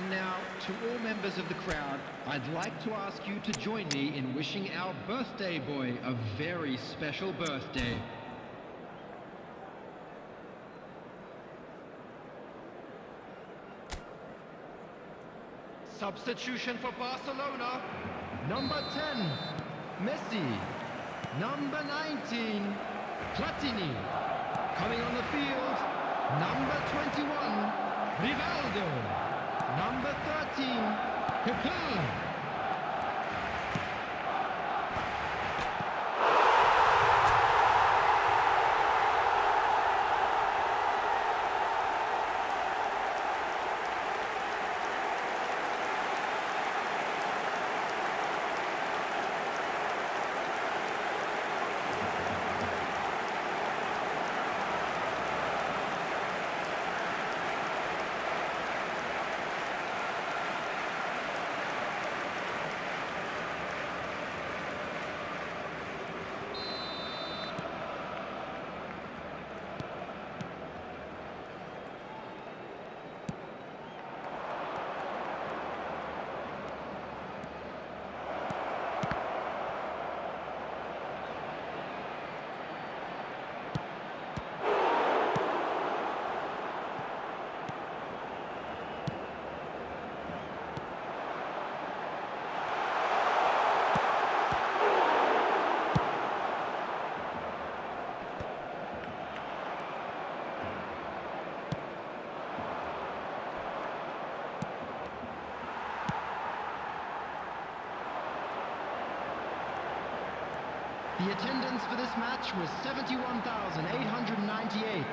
And now, to all members of the crowd, I'd like to ask you to join me in wishing our birthday boy a very special birthday. Substitution for Barcelona. Number 10, Messi. Number 19, Platini. Coming on the field, number 21, Rivaldo. Number 13, Pepe. The attendance for this match was 71,898.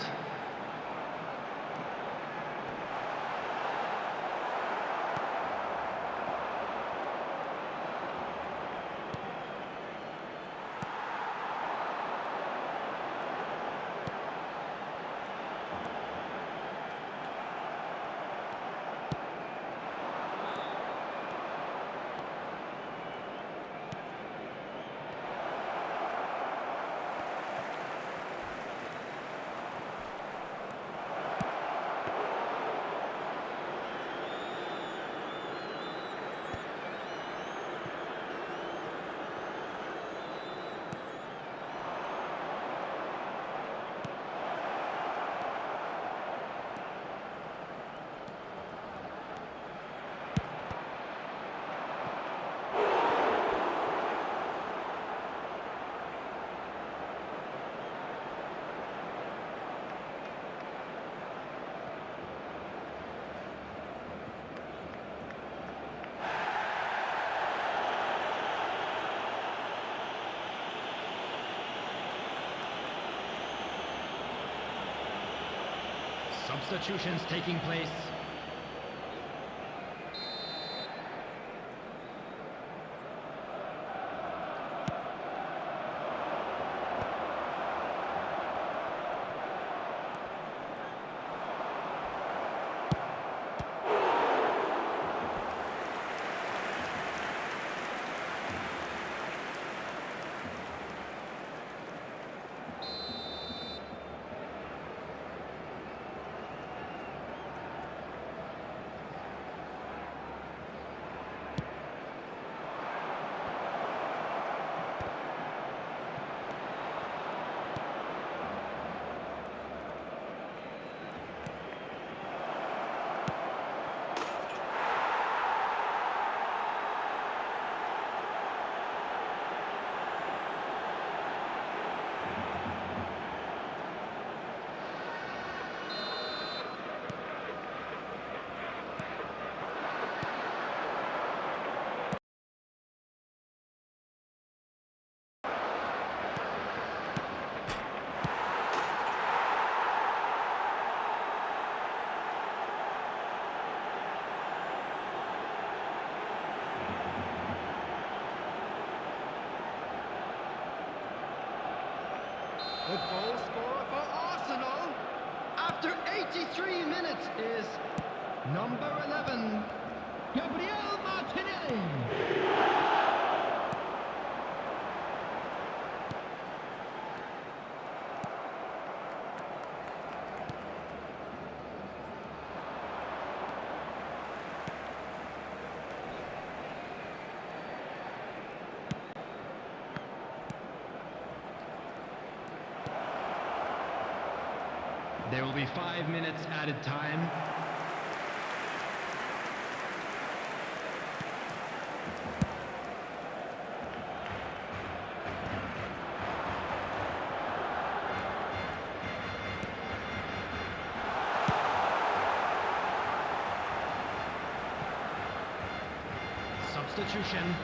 Substitutions taking place. The goal scorer for Arsenal after 83 minutes is number 11, Gabriel Martinelli. There will be 5 minutes added time. Substitution.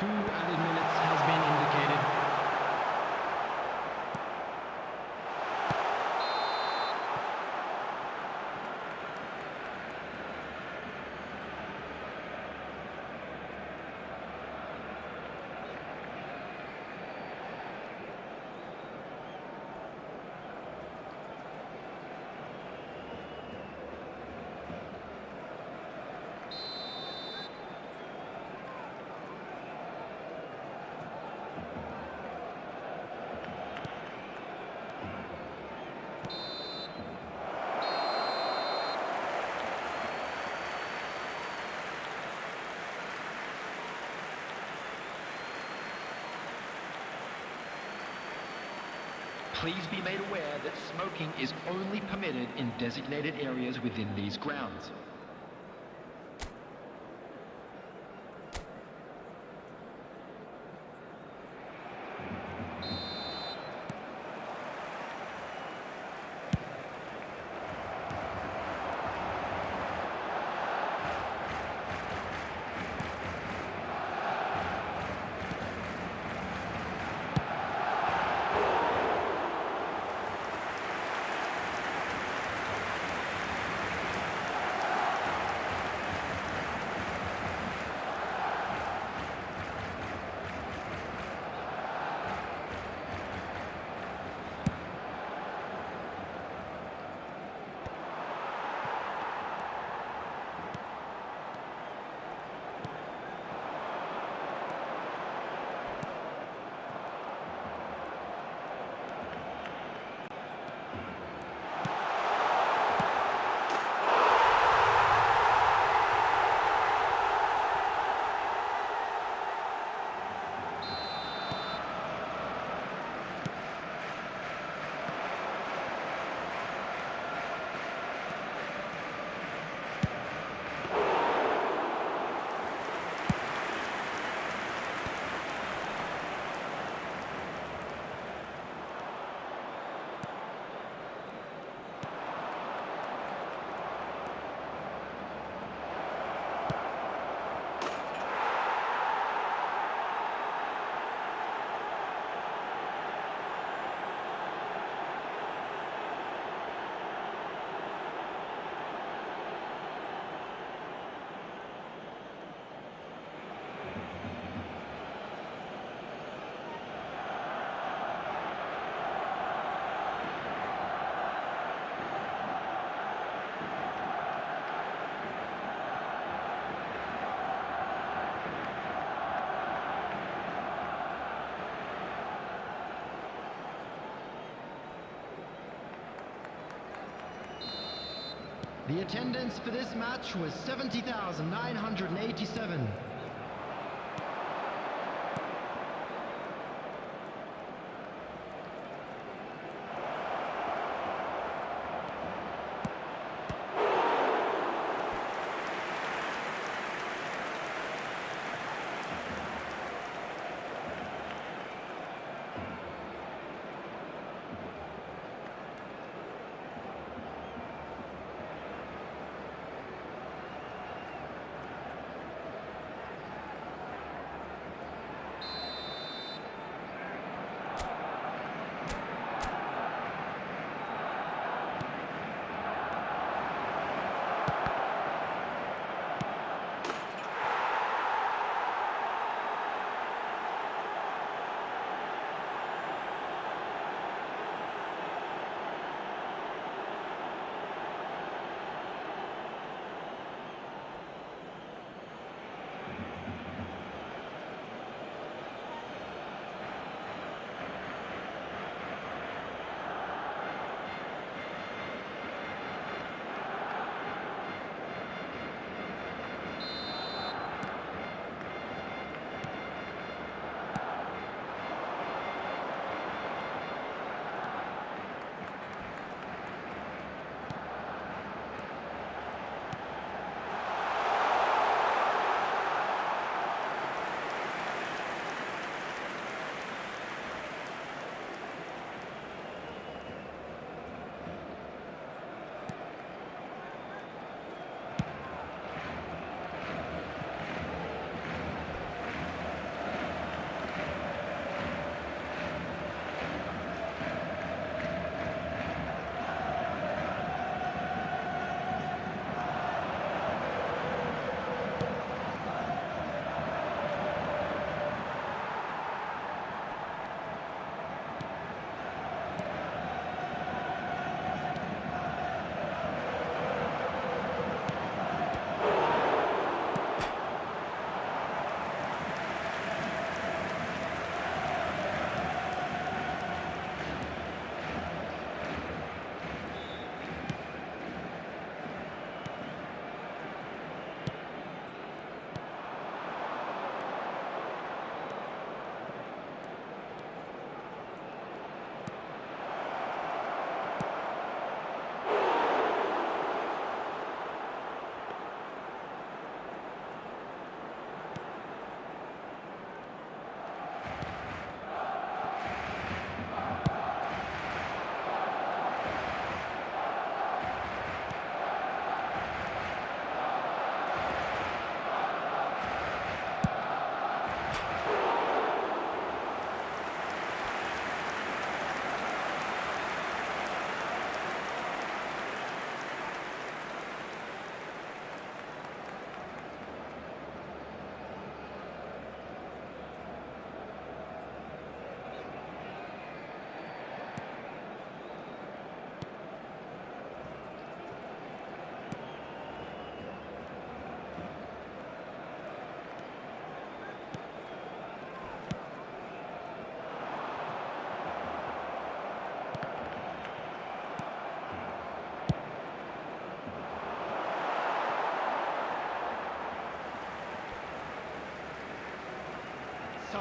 2 added minutes has been indicated. Please be made aware that smoking is only permitted in designated areas within these grounds. The attendance for this match was 70,987.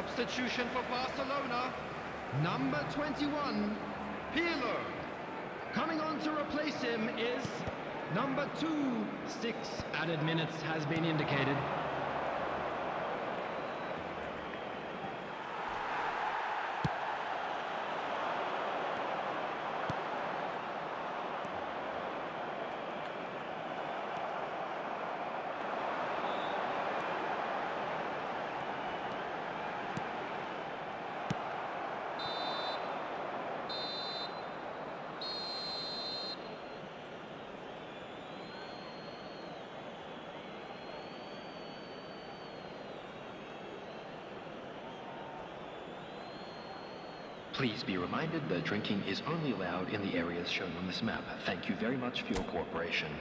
Substitution for Barcelona. Number 21, Pirlo. Coming on to replace him is number 2. 6 added minutes has been indicated. Please be reminded that drinking is only allowed in the areas shown on this map. Thank you very much for your cooperation.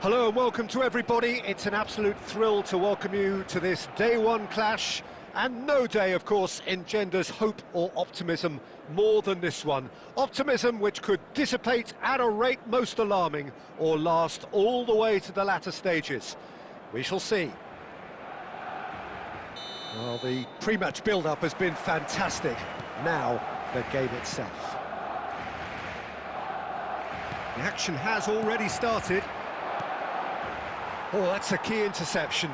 Hello and welcome to everybody. It's an absolute thrill to welcome you to this day one clash. And no day, of course, engenders hope or optimism more than this one. Optimism which could dissipate at a rate most alarming or last all the way to the latter stages. We shall see. Well, the pre-match build-up has been fantastic. Now, the game itself. The action has already started. Oh, that's a key interception.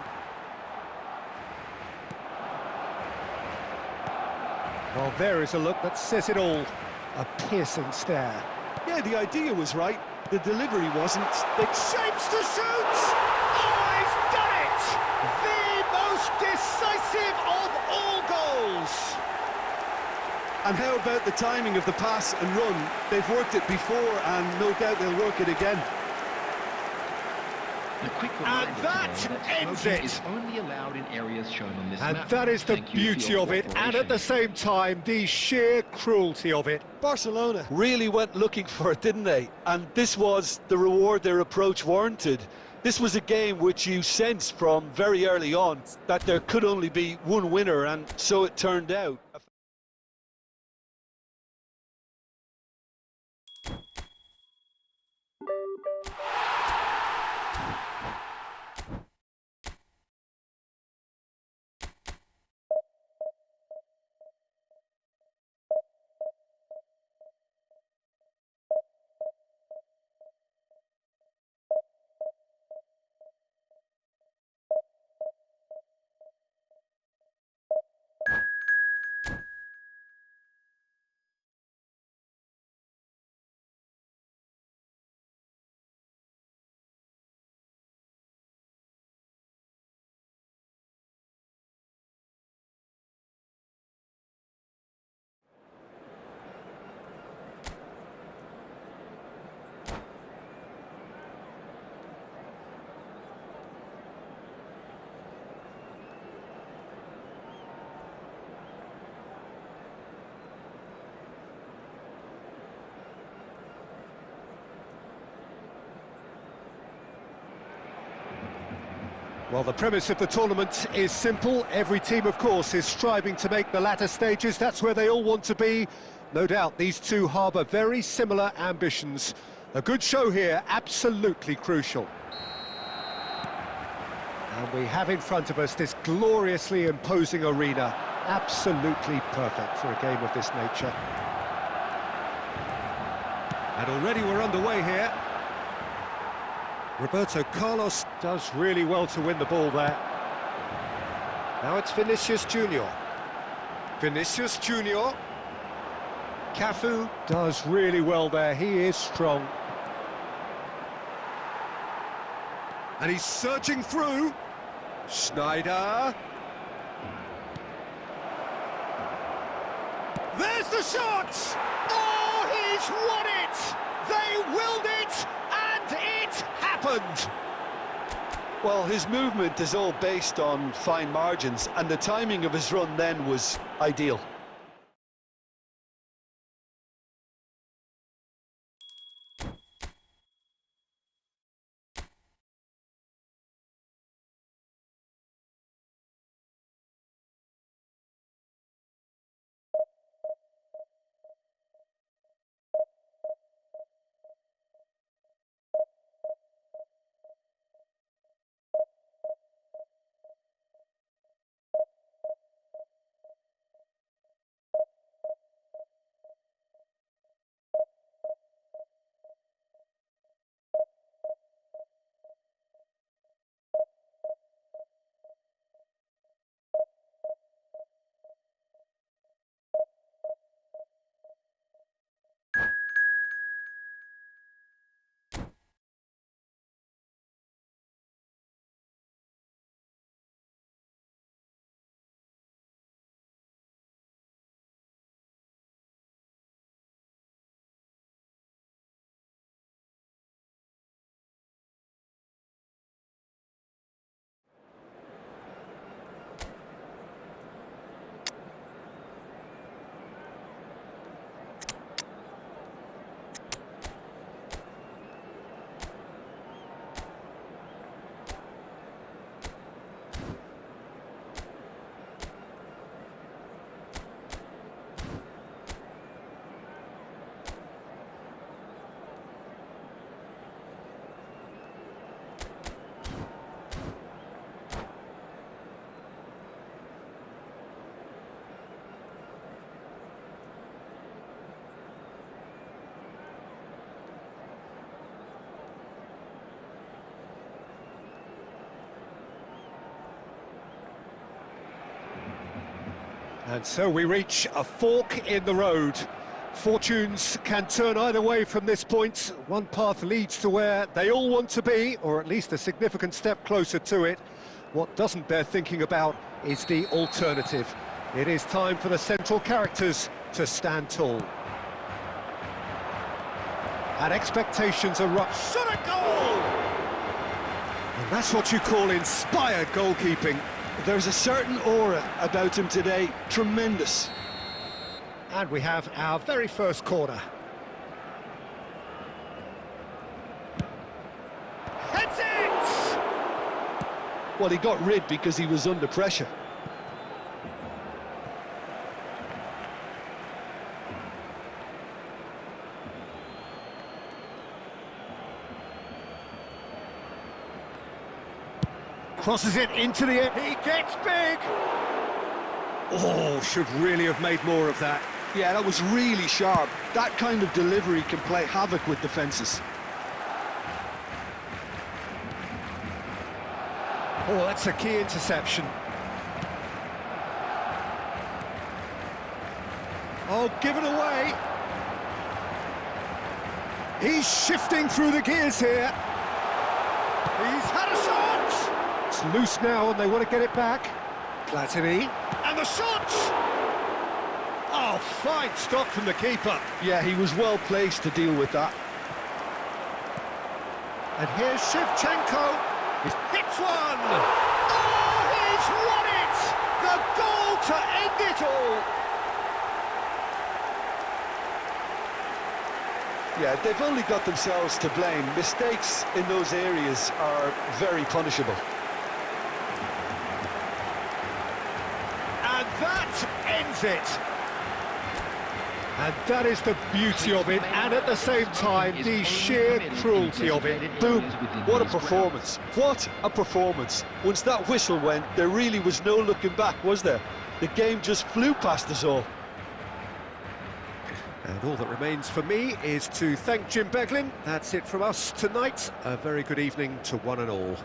Well, there is a look that says it all. A piercing stare. Yeah, the idea was right. The delivery wasn't. It shapes to shoot! Oh, he's done it! The most decisive of all goals! And how about the timing of the pass and run? They've worked it before, and no doubt they'll work it again. A quick And reminder that today ends smoking it. is only allowed in areas shown on this And map. that is the Thank you for beauty your of it, and at the cooperation. same time, the sheer cruelty of it. Barcelona really went looking for it, didn't they? And this was the reward their approach warranted. This was a game which you sensed from very early on that there could only be one winner, and so it turned out. Well, the premise of the tournament is simple. Every team, of course, is striving to make the latter stages. That's where they all want to be. No doubt these two harbour very similar ambitions. A good show here, absolutely crucial. And we have in front of us this gloriously imposing arena. Absolutely perfect for a game of this nature. And already we're underway here. Roberto Carlos does really well to win the ball there. Now it's Vinicius Junior. Vinicius Junior. Cafu does really well there, he is strong. And he's surging through. Schneider. There's the shot! Oh, he's won it! They willed it, and it happened! Well, his movement is all based on fine margins, and the timing of his run then was ideal. And so we reach a fork in the road. Fortunes can turn either way from this point. One path leads to where they all want to be, or at least a significant step closer to it. What doesn't bear thinking about is the alternative. It is time for the central characters to stand tall. And expectations are right. Shot a goal! And that's what you call inspired goalkeeping. There's a certain aura about him today, tremendous. And we have our very first corner. Heads it! Well, he got rid because he was under pressure. Crosses it into the air. He gets big! Oh, should really have made more of that. Yeah, that was really sharp. That kind of delivery can play havoc with defences. Oh, that's a key interception. Oh, given away. He's shifting through the gears here. He's had a shot! It's loose now and they want to get it back. Platini, and the shot! Oh, fine stop from the keeper. Yeah, he was well placed to deal with that. And here's Shevchenko. He hits one! Oh, he's won it! The goal to end it all! Yeah, they've only got themselves to blame. Mistakes in those areas are very punishable. And that ends it! And that is the beauty of it, and at the same time, the sheer cruelty of it. Boom! What a performance! What a performance! Once that whistle went, there really was no looking back, was there? The game just flew past us all. And all that remains for me is to thank Jim Beglin. That's it from us tonight. A very good evening to one and all.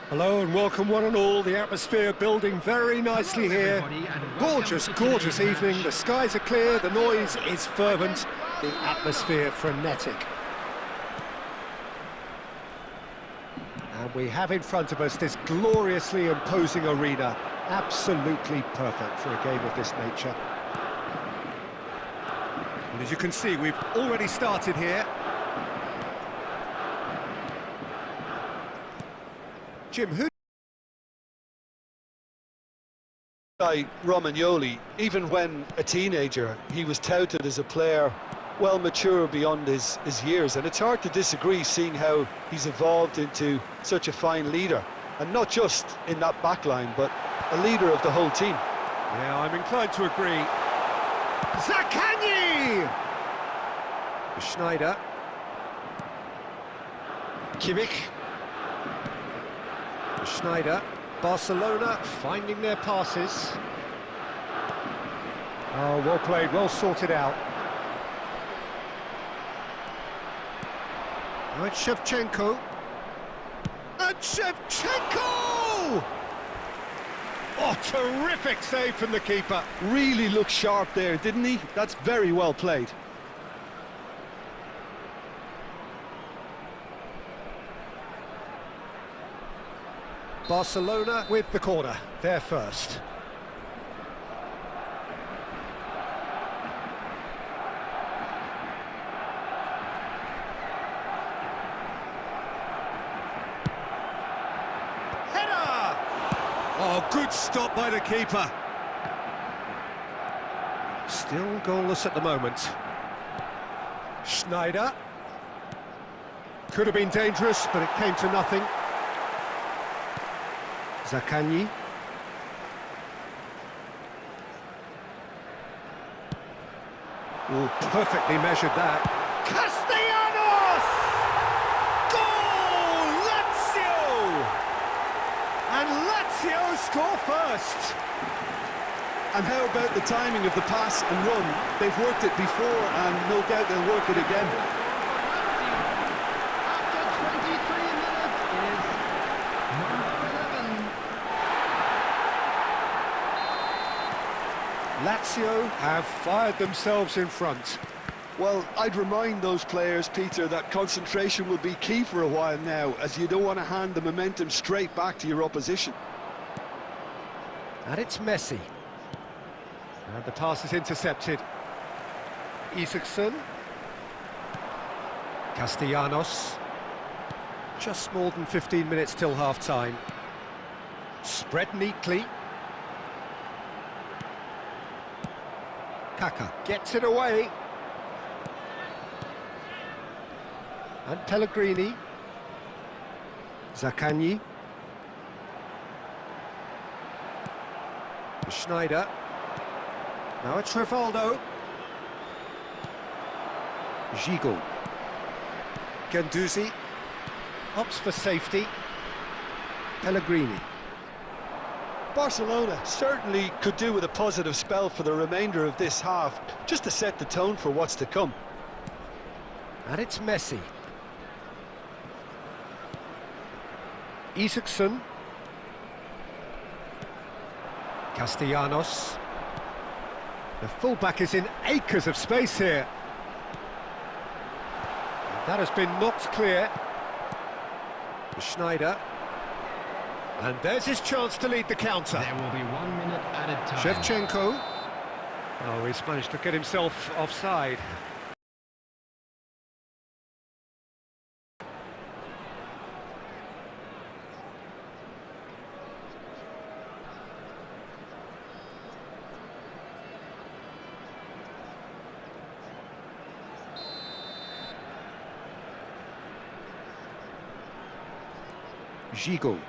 Hello and welcome one and all. The atmosphere building very nicely here. Gorgeous, gorgeous evening. The skies are clear, the noise is fervent, the atmosphere frenetic. And we have in front of us this gloriously imposing arena. Absolutely perfect for a game of this nature. And as you can see, we've already started here. Jim, who... Romagnoli, even when a teenager, he was touted as a player well mature beyond his years, and it's hard to disagree seeing how he's evolved into such a fine leader. And not just in that back line, but a leader of the whole team. Yeah, I'm inclined to agree. Zaccagni! Schneider. Kimmich. Schneider. Barcelona finding their passes. Oh, well played, well sorted out. Now it's Shevchenko. And Shevchenko! Oh, terrific save from the keeper. Really looked sharp there, didn't he? That's very well played. Barcelona with the corner, they're first. Header! Oh, good stop by the keeper. Still goalless at the moment. Schneider. Could have been dangerous, but it came to nothing. Zaccagni. Oh, perfectly measured that. Castellanos! Goal! Lazio! And Lazio score first. And how about the timing of the pass and run? They've worked it before, and no doubt they'll work it again. After 23 minutes is number 11. Lazio have fired themselves in front. Well, I'd remind those players, Peter, that concentration will be key for a while now, as you don't want to hand the momentum straight back to your opposition. And it's Messi. And the pass is intercepted. Isaacson. Castellanos. Just more than 15 minutes till half-time. Spread neatly. Kaka gets it away. And Pellegrini. Zaccagni. Schneider. Now it's Rivaldo. Gigot. Guendouzi. Opts for safety. Pellegrini. Barcelona certainly could do with a positive spell for the remainder of this half, just to set the tone for what's to come. And it's Messi. Isaacson. Castellanos. The fullback is in acres of space here. That has been knocked clear. Schneider. And there's his chance to lead the counter. There will be 1 minute added time. Shevchenko. Oh, he's managed to get himself offside. Gigot.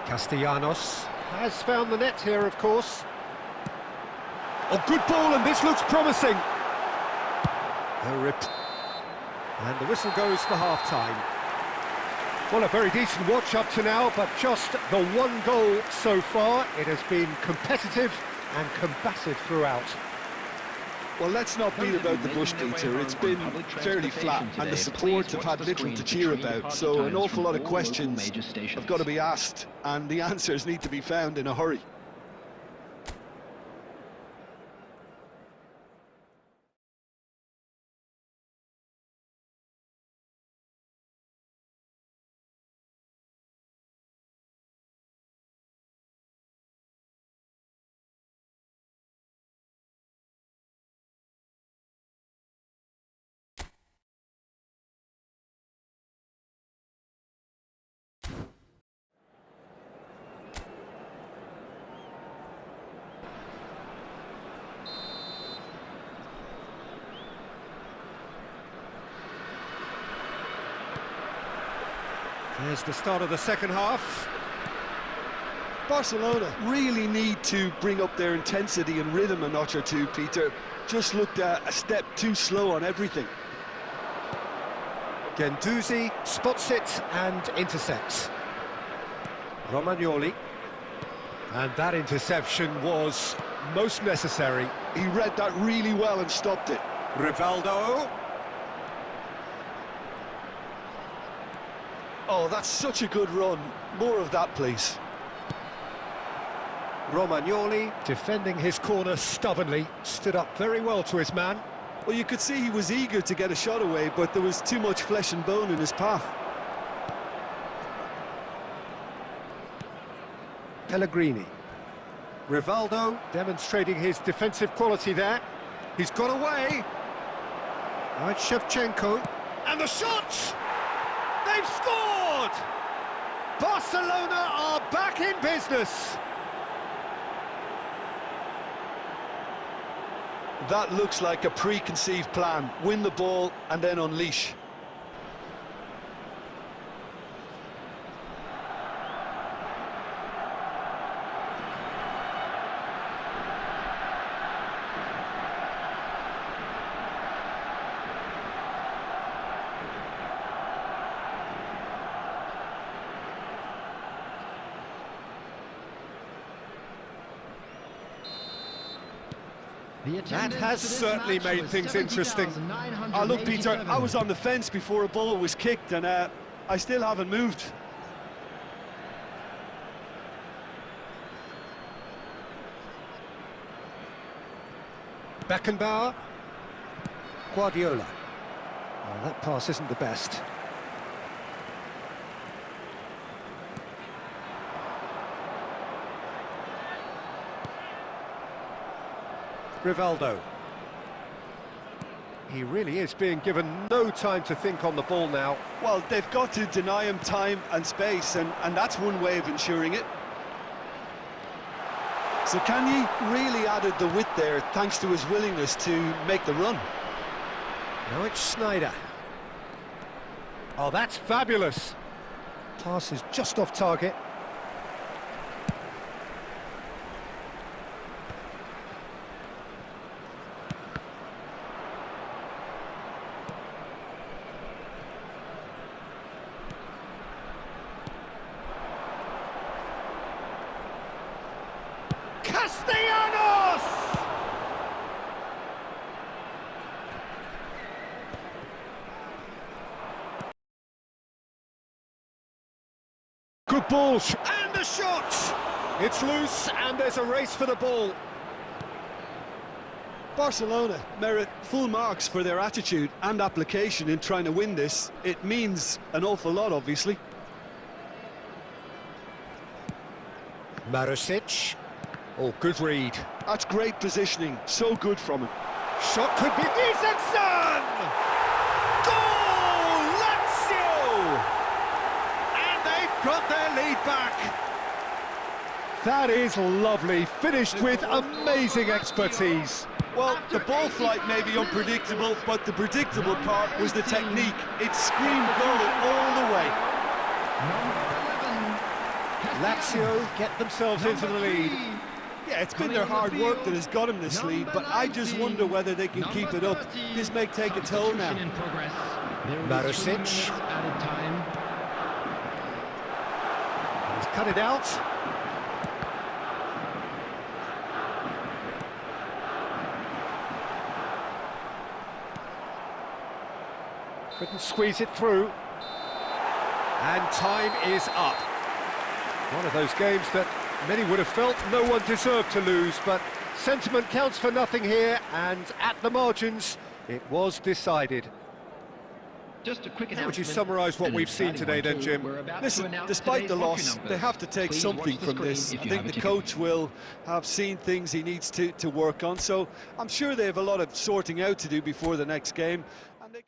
Castellanos has found the net here, of course. Oh, good ball, and this looks promising. A rip. And the whistle goes for half-time. Well, a very decent watch up to now, but just the one goal so far. It has been competitive and combative throughout. Well, let's not beat about the bush, Peter. It's been fairly flat, and the supports have had little to cheer about, so an awful lot of questions have got to be asked, and the answers need to be found in a hurry. Here's the start of the second half. Barcelona really need to bring up their intensity and rhythm a notch or two, Peter. Just looked a step too slow on everything. Guendouzi spots it and intercepts. Romagnoli. And that interception was most necessary. He read that really well and stopped it. Rivaldo. Oh, that's such a good run. More of that, please. Romagnoli, defending his corner stubbornly, stood up very well to his man. Well, you could see he was eager to get a shot away, but there was too much flesh and bone in his path. Pellegrini. Rivaldo demonstrating his defensive quality there. He's got away. Right, Shevchenko. And the shot! They've scored! Barcelona are back in business. That looks like a preconceived plan. Win the ball and then unleash. That has certainly made things interesting. Look, Peter, I was on the fence before a ball was kicked, and I still haven't moved. Beckenbauer. Guardiola. Well, that pass isn't the best. Rivaldo. He really is being given no time to think on the ball now. Well, they've got to deny him time and space, and that's one way of ensuring it. So Kanye really added the width there thanks to his willingness to make the run. Now it's Snyder. Oh, that's fabulous. Pass is just off target. Castellanos! Good ball, and the shot! It's loose, and there's a race for the ball. Barcelona merit full marks for their attitude and application in trying to win this. It means an awful lot, obviously. Marusic. Oh, good read. That's great positioning, so good from him. Shot could be Isak. Goal! Lazio! And they've got their lead back. That is lovely, finished with amazing expertise. Well, the ball flight may be unpredictable, but the predictable part was the technique. It screamed goal all the way. Lazio get themselves into the lead. Yeah, it's been their hard work that has got them this lead, but I just wonder whether they can keep it up. This may take a toll now. Marusic. He's cut it out. Couldn't squeeze it through. And time is up. One of those games that many would have felt no one deserved to lose, but sentiment counts for nothing here, and at the margins, it was decided. Just a quick How would you summarise what we've seen today then, Jim? Listen, despite the loss, they have to take something from this. I think the coach will have seen things he needs to work on, so I'm sure they have a lot of sorting out to do before the next game. And they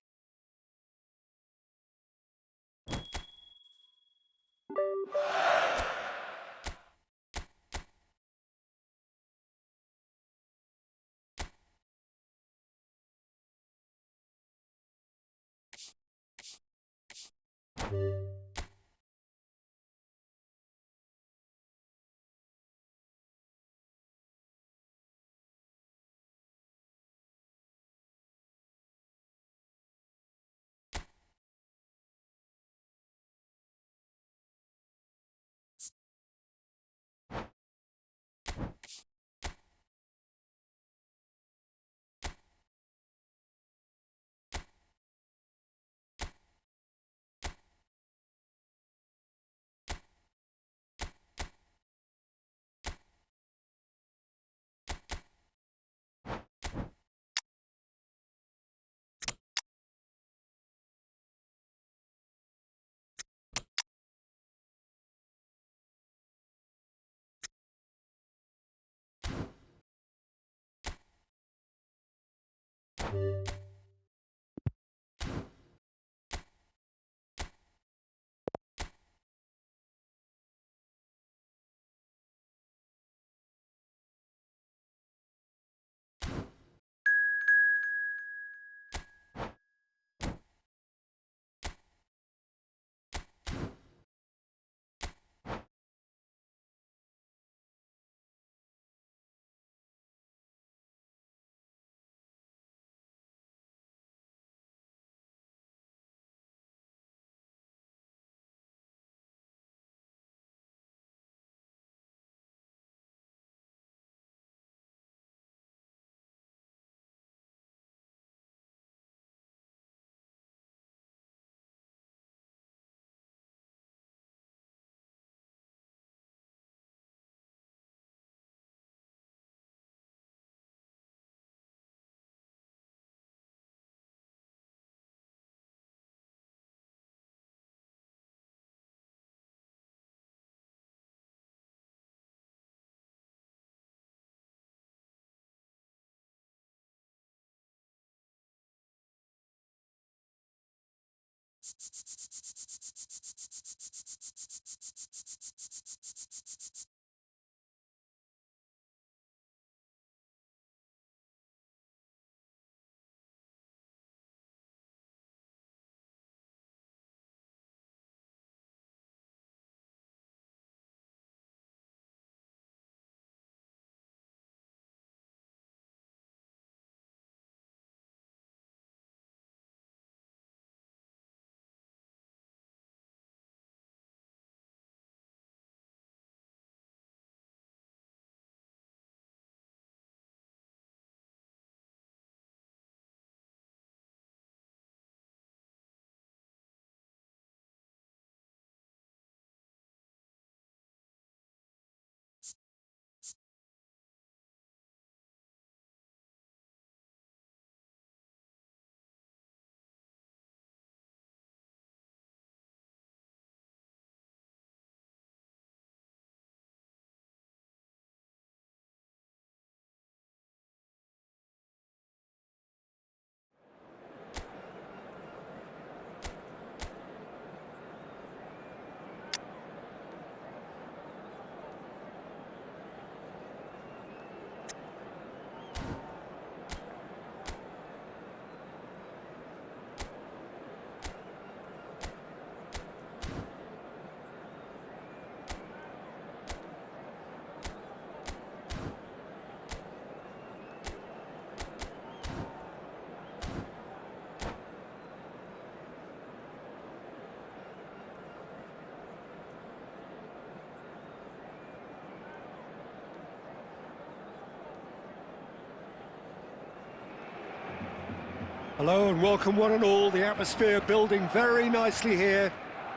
Hello and welcome one and all. The atmosphere building very nicely here.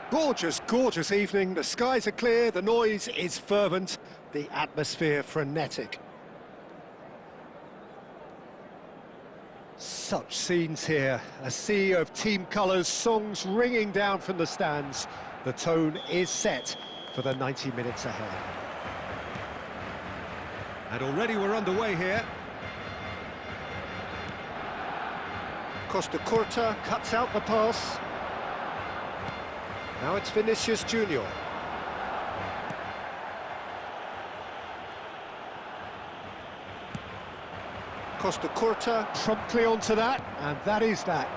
Gorgeous, gorgeous evening. The skies are clear, the noise is fervent, the atmosphere frenetic. Such scenes here, a sea of team colours, songs ringing down from the stands. The tone is set for the 90 minutes ahead. And already we're underway here. Costa Curta cuts out the pass. Now it's Vinicius Junior. Costa Curta promptly onto that, and that is that.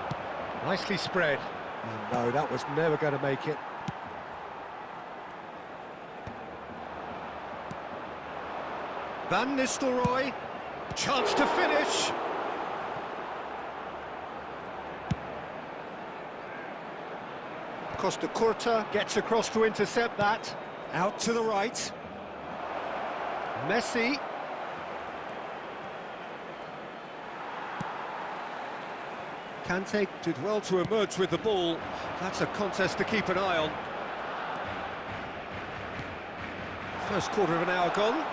Nicely spread. And no, that was never going to make it. Van Nistelrooy, chance to finish. Costa Curta gets across to intercept that. Out to the right. Messi. Kante did well to emerge with the ball. That's a contest to keep an eye on. First quarter of an hour gone.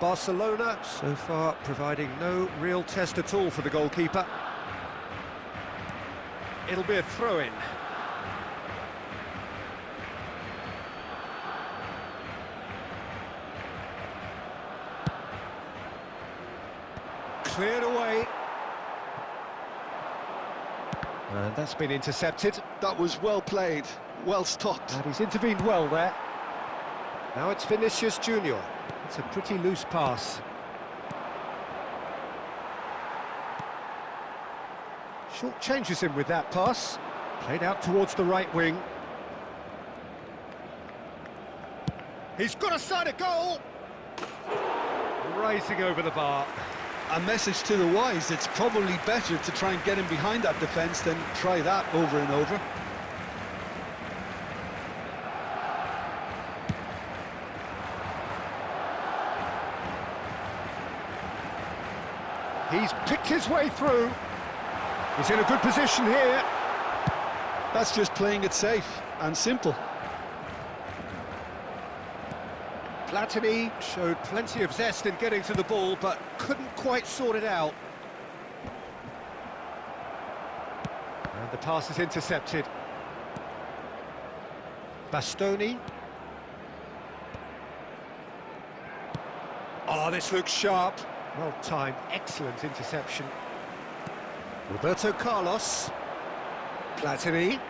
Barcelona so far providing no real test at all for the goalkeeper. It'll be a throw-in. Cleared away. And that's been intercepted. That was well played, well stopped. And he's intervened well there. Now it's Vinicius Junior. It's a pretty loose pass. Short changes him with that pass. Played out towards the right wing. He's got a side of goal! Rising over the bar. A message to the wise, it's probably better to try and get him behind that defence than try that over and over. He's picked his way through. He's in a good position here. That's just playing it safe and simple. Platini showed plenty of zest in getting to the ball, but couldn't quite sort it out. And the pass is intercepted. Bastoni. Oh, this looks sharp. Well timed, excellent interception. Roberto Carlos. Platini.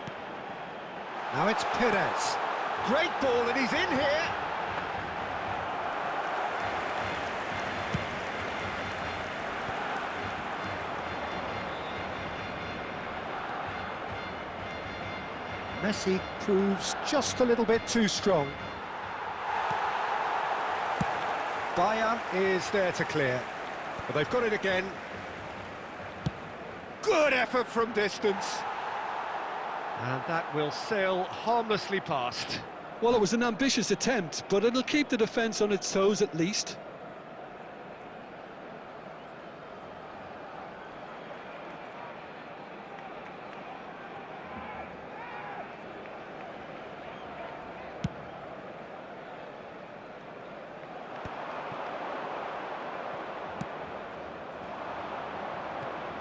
Now it's Perez. Great ball, and he's in here. Messi proves just a little bit too strong. Bayer is there to clear, but they've got it again. Good effort from distance. And that will sail harmlessly past. Well, it was an ambitious attempt, but it'll keep the defence on its toes at least.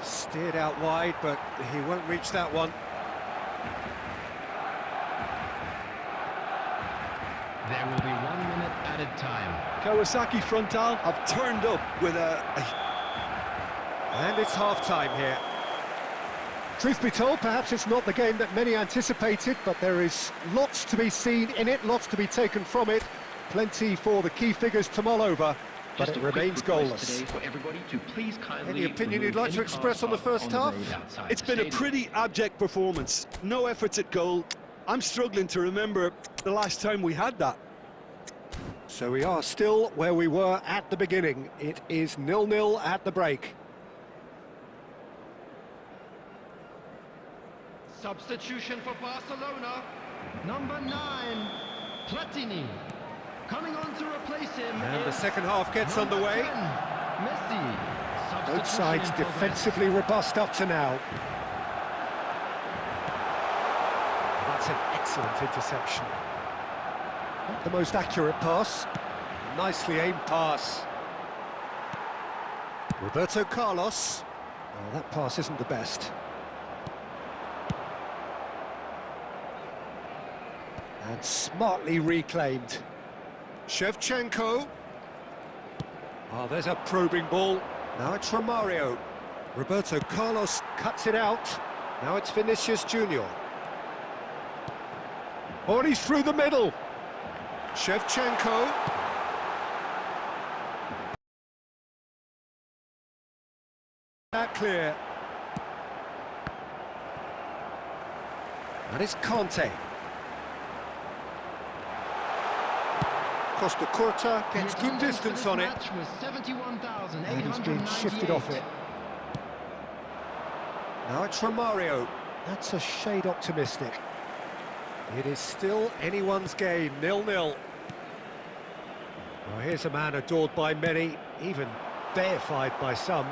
Steered out wide, but he won't reach that one. There will be 1 minute added time. Kawasaki Frontal have turned up with And it's half-time here. Truth be told, perhaps it's not the game that many anticipated, but there is lots to be seen in it, lots to be taken from it. Plenty for the key figures to mull over, but it remains goalless. For everybody to please kindly Any opinion you'd like to express on the first half? It's been a pretty abject performance. No efforts at goal. I'm struggling to remember the last time we had that. So we are still where we were at the beginning. It is 0-0 at the break. Substitution for Barcelona. Number 9, Platini. Coming on to replace him. And the is second half gets underway. 10, Messi. Both sides Substitution in defensively robust up to now. That's an excellent interception. Not the most accurate pass. Nicely aimed pass. Roberto Carlos. Oh, that pass isn't the best. And smartly reclaimed. Shevchenko. Oh, there's a probing ball. Now it's Romario. Roberto Carlos cuts it out. Now it's Vinicius Junior. Oh, and he's through the middle. Shevchenko. That clear. And it's Conte. Costa Curta gets good distance on it. And he's been shifted off it. Now it's Romario. That's a shade optimistic. It is still anyone's game, 0-0. Well, here's a man adored by many, even deified by some.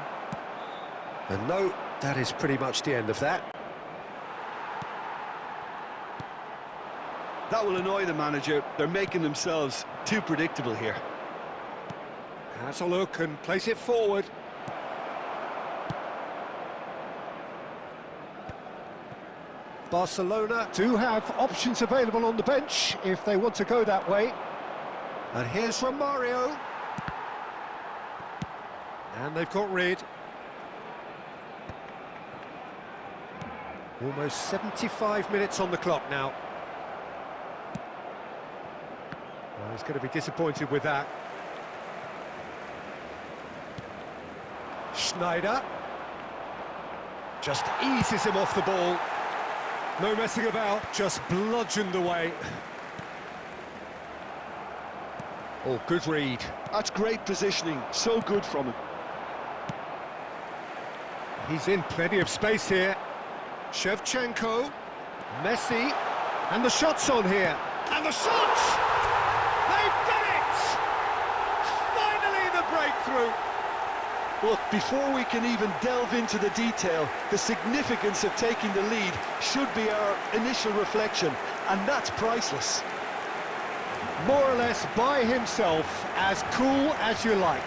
And no, that is pretty much the end of that. That will annoy the manager. They're making themselves too predictable here. Has a look and place it forward. Barcelona do have options available on the bench if they want to go that way. And here's Romario. And they've got rid. Almost 75 minutes on the clock now. Well, he's going to be disappointed with that. Schneider just eases him off the ball. No messing about, just bludgeoned away. Oh, good read. That's great positioning, so good from him. He's in plenty of space here. Shevchenko, Messi, and the shot's on here. And the shot! They've done it! Finally the breakthrough! Look, before we can even delve into the detail, the significance of taking the lead should be our initial reflection, and that's priceless. More or less by himself, as cool as you like.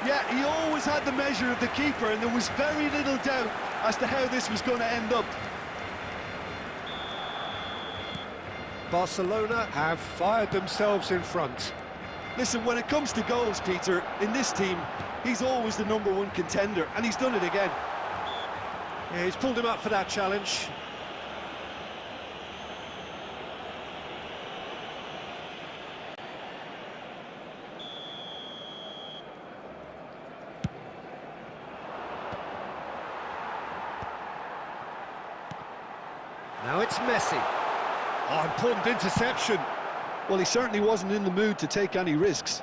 Yeah, he always had the measure of the keeper, and there was very little doubt as to how this was going to end up. Barcelona have fired themselves in front. Listen, when it comes to goals, Peter, in this team, he's always the #1 contender, and he's done it again. Yeah, he's pulled him up for that challenge. Now it's Messi. Oh, important interception. Well, he certainly wasn't in the mood to take any risks.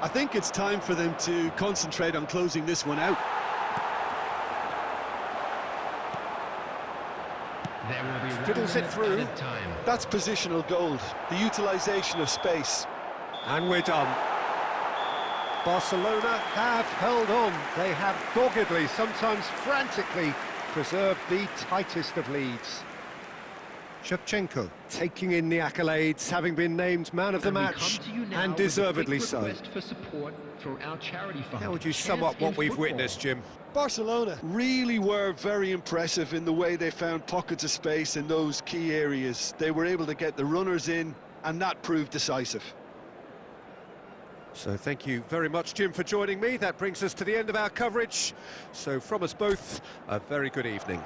I think it's time for them to concentrate on closing this one out. There will be Fiddles it through. time. That's positional gold, the utilisation of space. And we're done. Barcelona have held on. They have doggedly, sometimes frantically, preserved the tightest of leads. Shevchenko taking in the accolades, having been named man of the match, and deservedly so. For support for our charity fund. How would you sum up what we've witnessed, Jim? Barcelona really were very impressive in the way they found pockets of space in those key areas. They were able to get the runners in, and that proved decisive. So thank you very much, Jim, for joining me. That brings us to the end of our coverage. So from us both, a very good evening.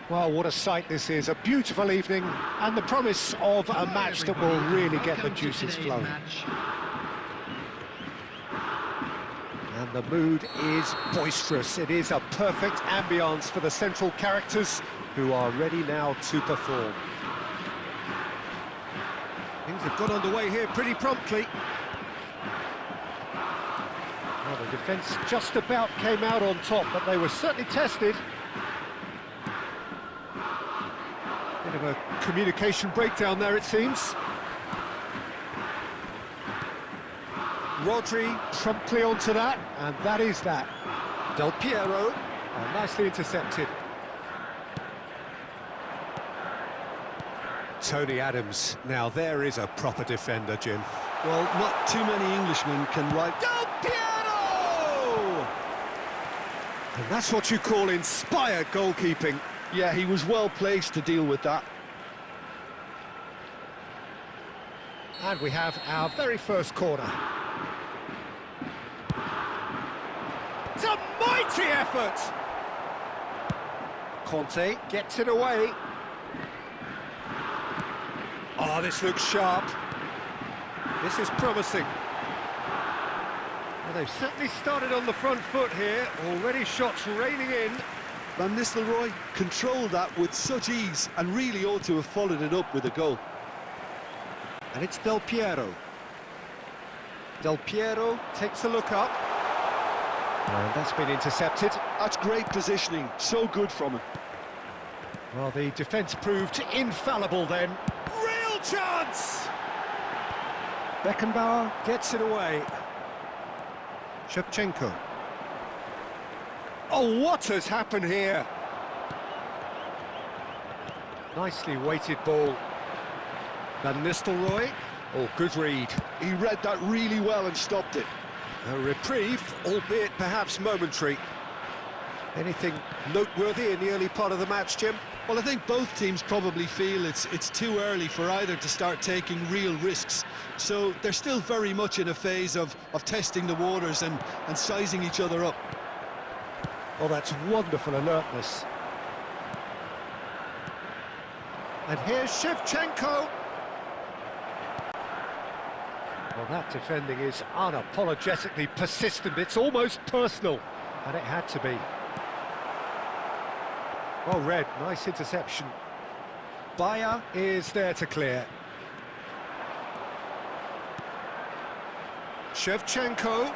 Well, what a sight this is, a beautiful evening, and the promise of a match that will really get the juices flowing. And the mood is boisterous. It is a perfect ambience for the central characters who are ready now to perform. Things have got underway here pretty promptly. Well, the defence just about came out on top, but they were certainly tested. Bit of a communication breakdown there, it seems. Rodri promptly onto that, and that is that. Del Piero, nicely intercepted. Tony Adams, now there is a proper defender, Jim. Well, not too many Englishmen can write. Del Piero! And that's what you call inspired goalkeeping. Yeah, he was well placed to deal with that. And we have our very first corner. It's a mighty effort! Conte gets it away. Oh, this looks sharp. This is promising. Well, they've certainly started on the front foot here. Already shots raining in. Van Nistelrooy controlled that with such ease and really ought to have followed it up with a goal. And it's Del Piero. Del Piero takes a look up. And that's been intercepted. That's great positioning, so good from him. Well, the defence proved infallible then. Real chance! Beckenbauer gets it away. Shevchenko. Oh, what has happened here? Nicely weighted ball. Van Nistelrooy. Oh, good read. He read that really well and stopped it. A reprieve, albeit perhaps momentary. Anything noteworthy in the early part of the match, Jim? Well, I think both teams probably feel it's too early for either to start taking real risks. So they're still very much in a phase of testing the waters and sizing each other up. Oh, that's wonderful alertness. And here's Shevchenko. Well, that defending is unapologetically persistent. It's almost personal, and it had to be. Well read, nice interception. Bayer is there to clear. Shevchenko.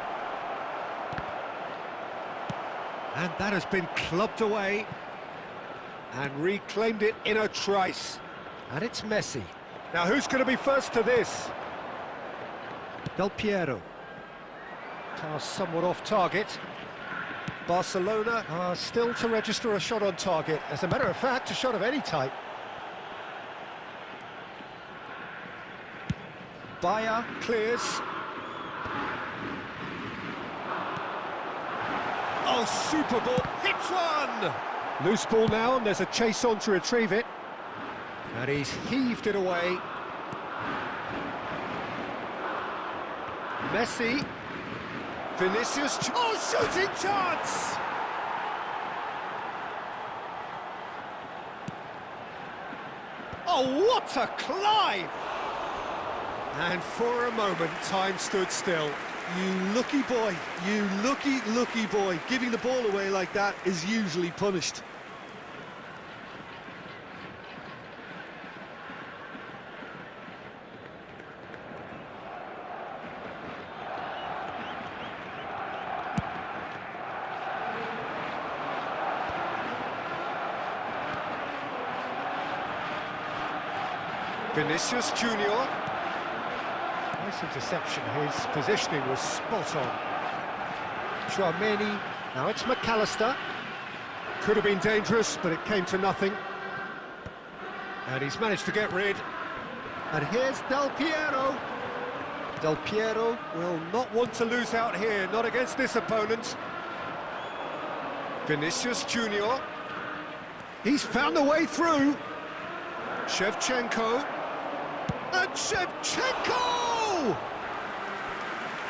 And that has been clubbed away and reclaimed it in a trice. And it's Messi. Now who's going to be first to this? Del Piero. Pass somewhat off target. Barcelona are still to register a shot on target. As a matter of fact, a shot of any type. Bayer clears. Oh, super ball, hits one! Loose ball now, and there's a chase on to retrieve it. And he's heaved it away. Messi. Vinicius, oh, shooting chance! Oh, what a climb! And for a moment, time stood still. You lucky boy, you lucky boy. Giving the ball away like that is usually punished. Vinicius Junior. Nice interception, his positioning was spot on. Chouameni, now it's McAllister. Could have been dangerous, but it came to nothing. And he's managed to get rid. And here's Del Piero. Del Piero will not want to lose out here, not against this opponent. Vinicius Junior. He's found a way through. Shevchenko. And Shevchenko!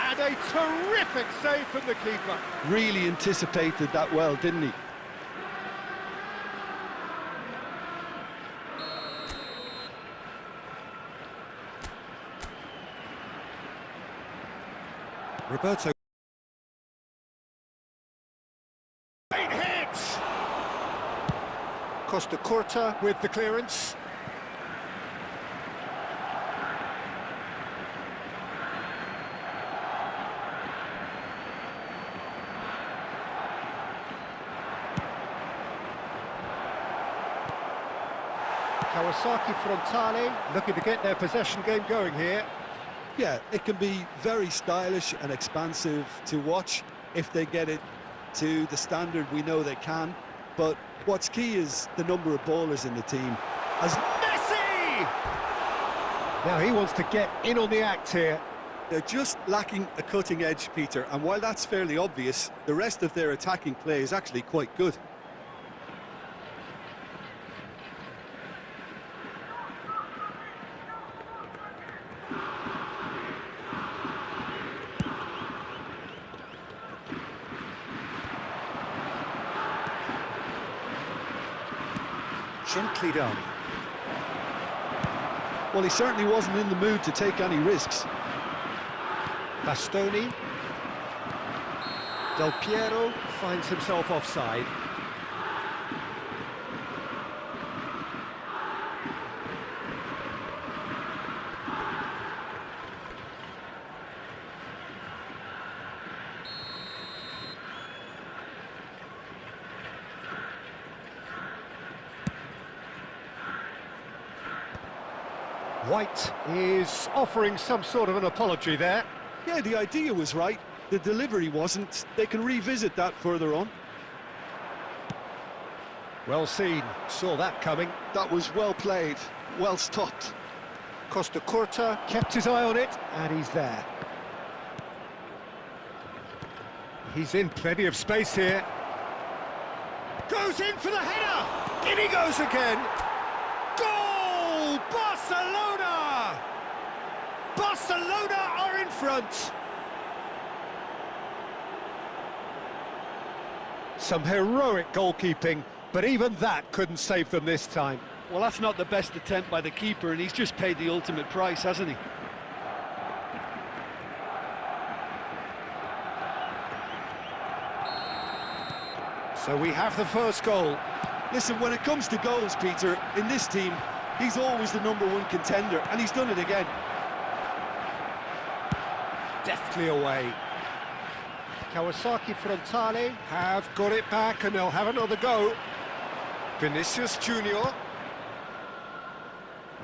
And a terrific save from the keeper. Really anticipated that well, didn't he? Roberto. Great hit! Costa Curta with the clearance. Kawasaki Frontale looking to get their possession game going here. Yeah, it can be very stylish and expansive to watch if they get it to the standard we know they can. But what's key is the number of bowlers in the team. As Messi! Now he wants to get in on the act here. they're just lacking a cutting edge, Peter, and while that's fairly obvious, the rest of their attacking play is actually quite good. Gently done. Well, he certainly wasn't in the mood to take any risks. Bastoni. Del Piero finds himself offside. White is offering some sort of an apology there. Yeah, the idea was right, the delivery wasn't. They can revisit that further on. Well seen, saw that coming. That was well played, well stopped. Costa Curta kept his eye on it, and he's there. He's in plenty of space here. Goes in for the header! In he goes again! Goal! Barcelona! Barcelona are in front! Some heroic goalkeeping, but even that couldn't save them this time. Well, that's not the best attempt by the keeper, and he's just paid the ultimate price, hasn't he? So we have the first goal. Listen, when it comes to goals, Peter, in this team, he's always the #1 contender, and he's done it again. Deftly away. Kawasaki Frontale have got it back, and they'll have another go. Vinicius Junior.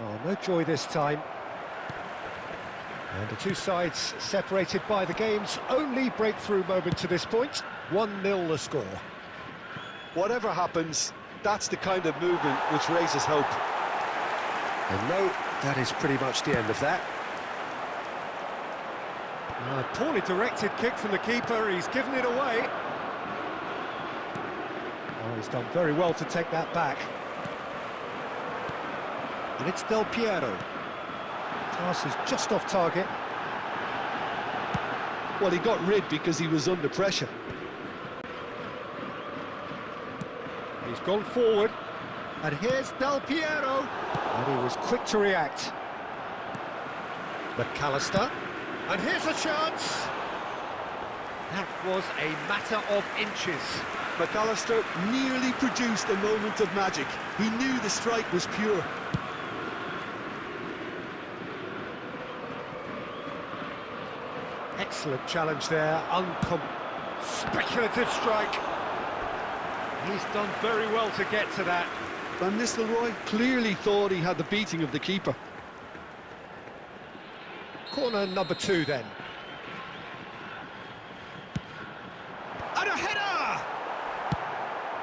Oh, no joy this time. And the two sides separated by the game's only breakthrough moment to this point. 1-0 the score. Whatever happens, that's the kind of movement which raises hope. And no, that is pretty much the end of that. A poorly directed kick from the keeper, he's given it away. Oh, he's done very well to take that back. And it's Del Piero. Pass is just off target. Well, he got rid because he was under pressure. He's gone forward. And here's Del Piero. And he was quick to react. McAllister. And here's a chance. That was a matter of inches. McAllister nearly produced a moment of magic. He knew the strike was pure. Excellent challenge there. Speculative strike. He's done very well to get to that. Van Nistelrooy clearly thought he had the beating of the keeper. Corner number 2 then. And a header!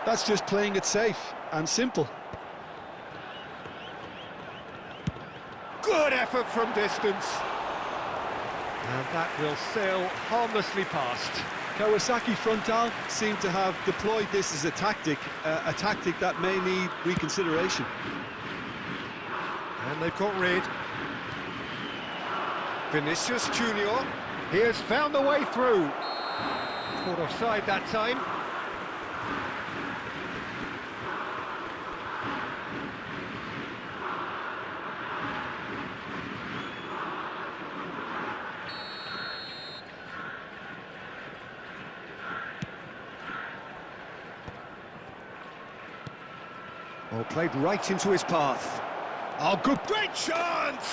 That's just playing it safe and simple. Good effort from distance. And that will sail harmlessly past. Kawasaki Frontal seem to have deployed this as a tactic that may need reconsideration. And they've got rid. Vinicius Junior, he has found the way through. Caught offside that time. Ball played right into his path. Oh, good, great chance!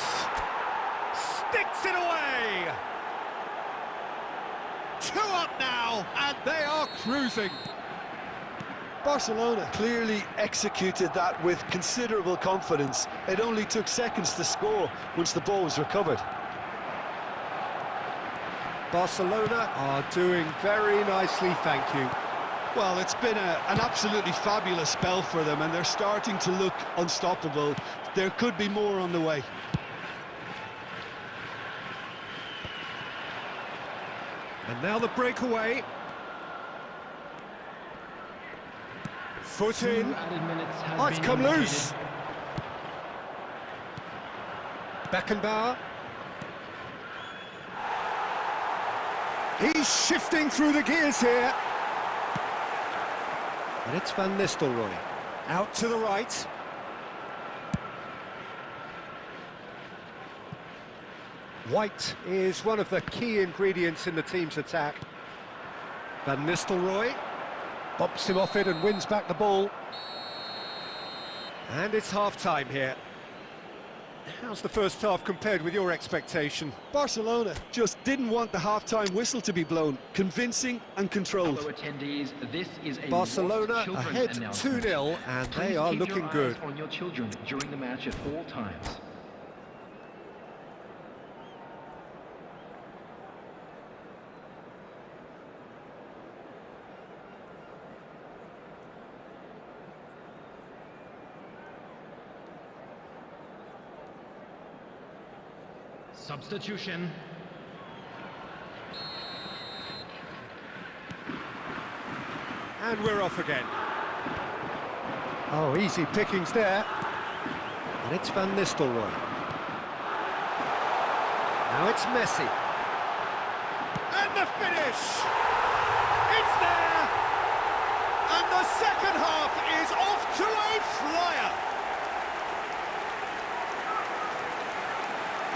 Sticks it away! 2 up now, and they are cruising. Barcelona clearly executed that with considerable confidence. It only took seconds to score once the ball was recovered. Barcelona are doing very nicely, thank you. Well, it's been an absolutely fabulous spell for them, and they're starting to look unstoppable. There could be more on the way. And now the breakaway. Foot in. Oh, it's come loose. Beckenbauer. He's shifting through the gears here. And it's Van Nistelrooy. Out to the right. White is one of the key ingredients in the team's attack. Van Nistelrooy bumps him off it and wins back the ball. And it's half-time here. How's the first half compared with your expectation? Barcelona just didn't want the half-time whistle to be blown. Convincing and controlled. Fellow attendees, this is a Barcelona lost children ahead announcement. 2-0, and Please they are keep your looking eyes good. on your children during the match at all times. Substitution. And we're off again. Oh, easy pickings there. And it's Van Nistelrooy. Now it's Messi. And the finish! It's there! And the second half is off to a flyer!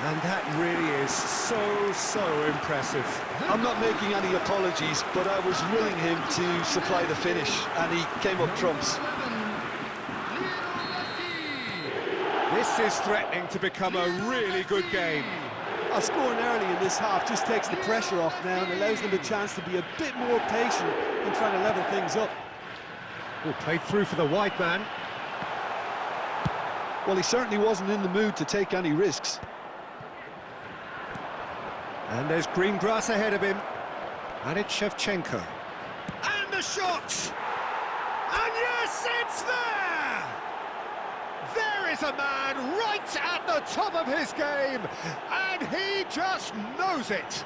And that really is so impressive. I'm not making any apologies, but I was willing him to supply the finish, and he came up trumps. This is threatening to become a really good game. Scoring early in this half just takes the pressure off now and allows them a chance to be a bit more patient in trying to level things up. Oh, played through for the wide man. Well, he certainly wasn't in the mood to take any risks. And there's green grass ahead of him. And it's Shevchenko. And the shot! And yes, it's there! There is a man right at the top of his game, and he just knows it.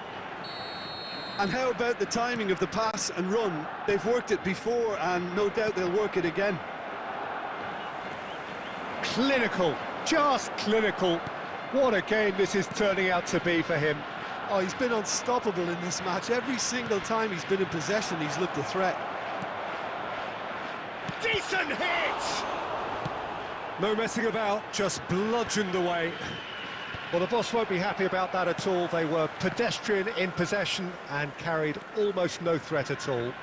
And how about the timing of the pass and run? They've worked it before, and no doubt they'll work it again. Clinical, just clinical. What a game this is turning out to be for him. Oh, he's been unstoppable in this match. Every single time he's been in possession, he's looked a threat. Decent hit! No messing about, just bludgeoned away. Well, the boss won't be happy about that at all. They were pedestrian in possession and carried almost no threat at all.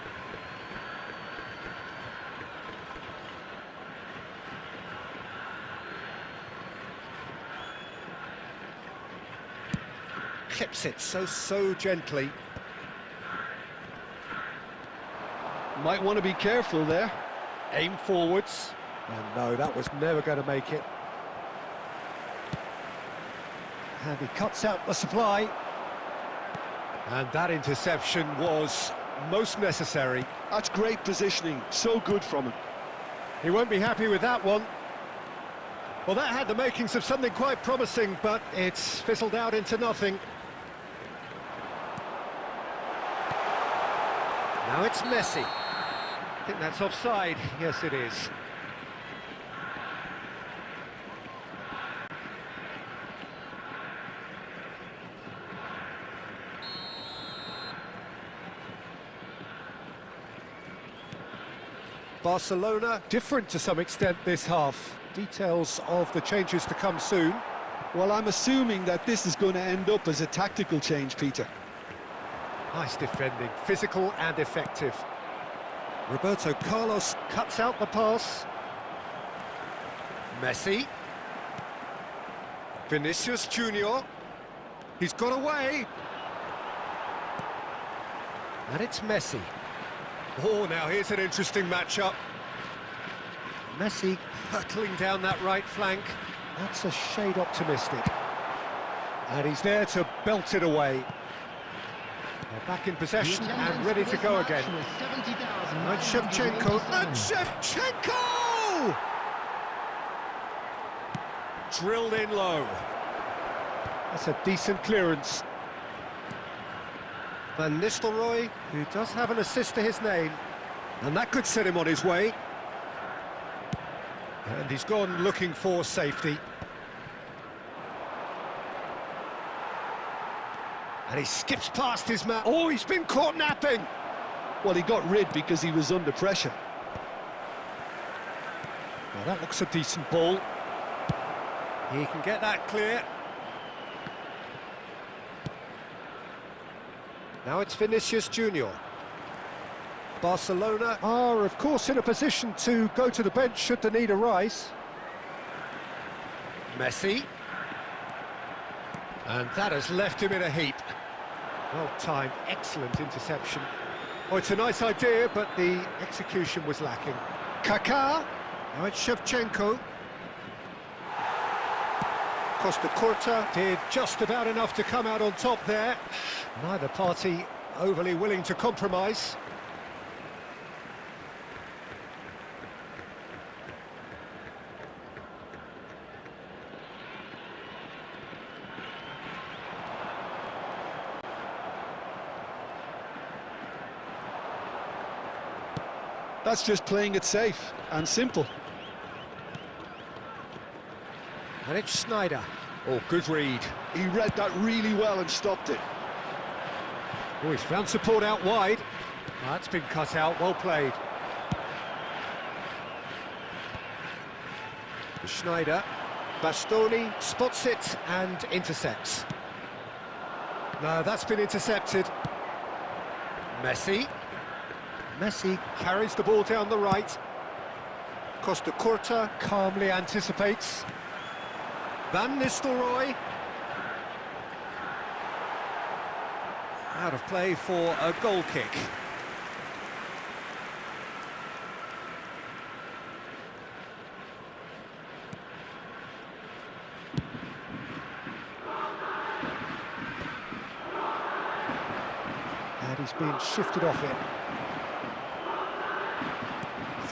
Clips it so gently. Might want to be careful there. Aim forwards. And no, that was never going to make it. And he cuts out the supply. And that interception was most necessary. That's great positioning, so good from him. He won't be happy with that one. Well, that had the makings of something quite promising, but it's fizzled out into nothing. Now it's Messi. I think that's offside. Yes, it is. Barcelona different to some extent this half. Details of the changes to come soon. Well, I'm assuming that this is going to end up as a tactical change, Peter. Nice defending, physical and effective. Roberto Carlos cuts out the pass. Messi. Vinicius Junior. He's got away. And it's Messi. Oh, now here's an interesting matchup. Messi hurtling down that right flank. That's a shade optimistic. And he's there to belt it away. They're back in possession and ready to go again. And Shevchenko. And Shevchenko! Drilled in low. That's a decent clearance. Van Nistelrooy, who does have an assist to his name, and that could set him on his way. And he's gone looking for safety. And he skips past his man. Oh, he's been caught napping! Well, he got rid because he was under pressure. Well, that looks a decent ball. He can get that clear. Now it's Vinicius Junior. Barcelona are, of course, in a position to go to the bench should the need arise. Messi. And that has left him in a heap. Well timed, excellent interception. Oh, it's a nice idea, but the execution was lacking. Kaká. Now it's Shevchenko. Costa Curta did just about enough to come out on top there. Neither party overly willing to compromise. That's just playing it safe and simple. And it's Snyder. Oh, good read. He read that really well and stopped it. Oh, he's found support out wide. That's been cut out, well played. Schneider. Bastoni spots it and intercepts. No, that's been intercepted. Messi. Messi carries the ball down the right. Costa Curta calmly anticipates. Van Nistelrooy. Out of play for a goal kick. And he's been shifted off it.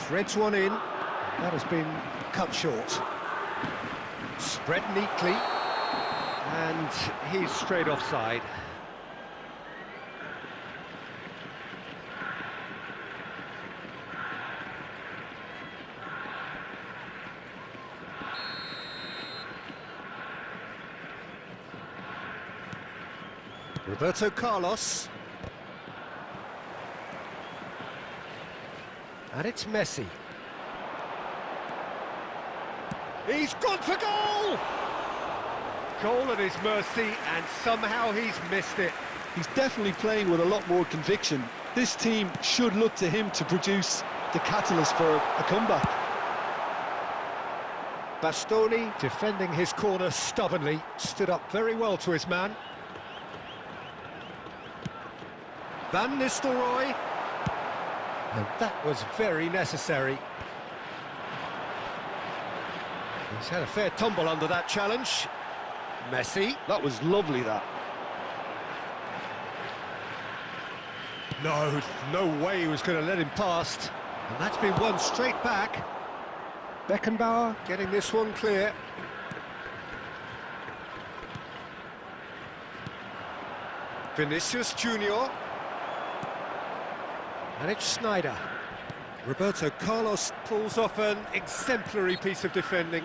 Threads one in. That has been cut short. Spread neatly. And he's straight offside. Roberto Carlos. And it's Messi. He's gone for goal! Goal at his mercy, and somehow he's missed it. He's definitely playing with a lot more conviction. This team should look to him to produce the catalyst for a comeback. Bastoni, defending his corner stubbornly, stood up very well to his man. Van Nistelrooy. And that was very necessary. He's had a fair tumble under that challenge. Messi. That was lovely, that. No way he was going to let him past. And that's been won straight back. Beckenbauer getting this one clear. Vinicius Junior. And it's Snyder. Roberto Carlos pulls off an exemplary piece of defending.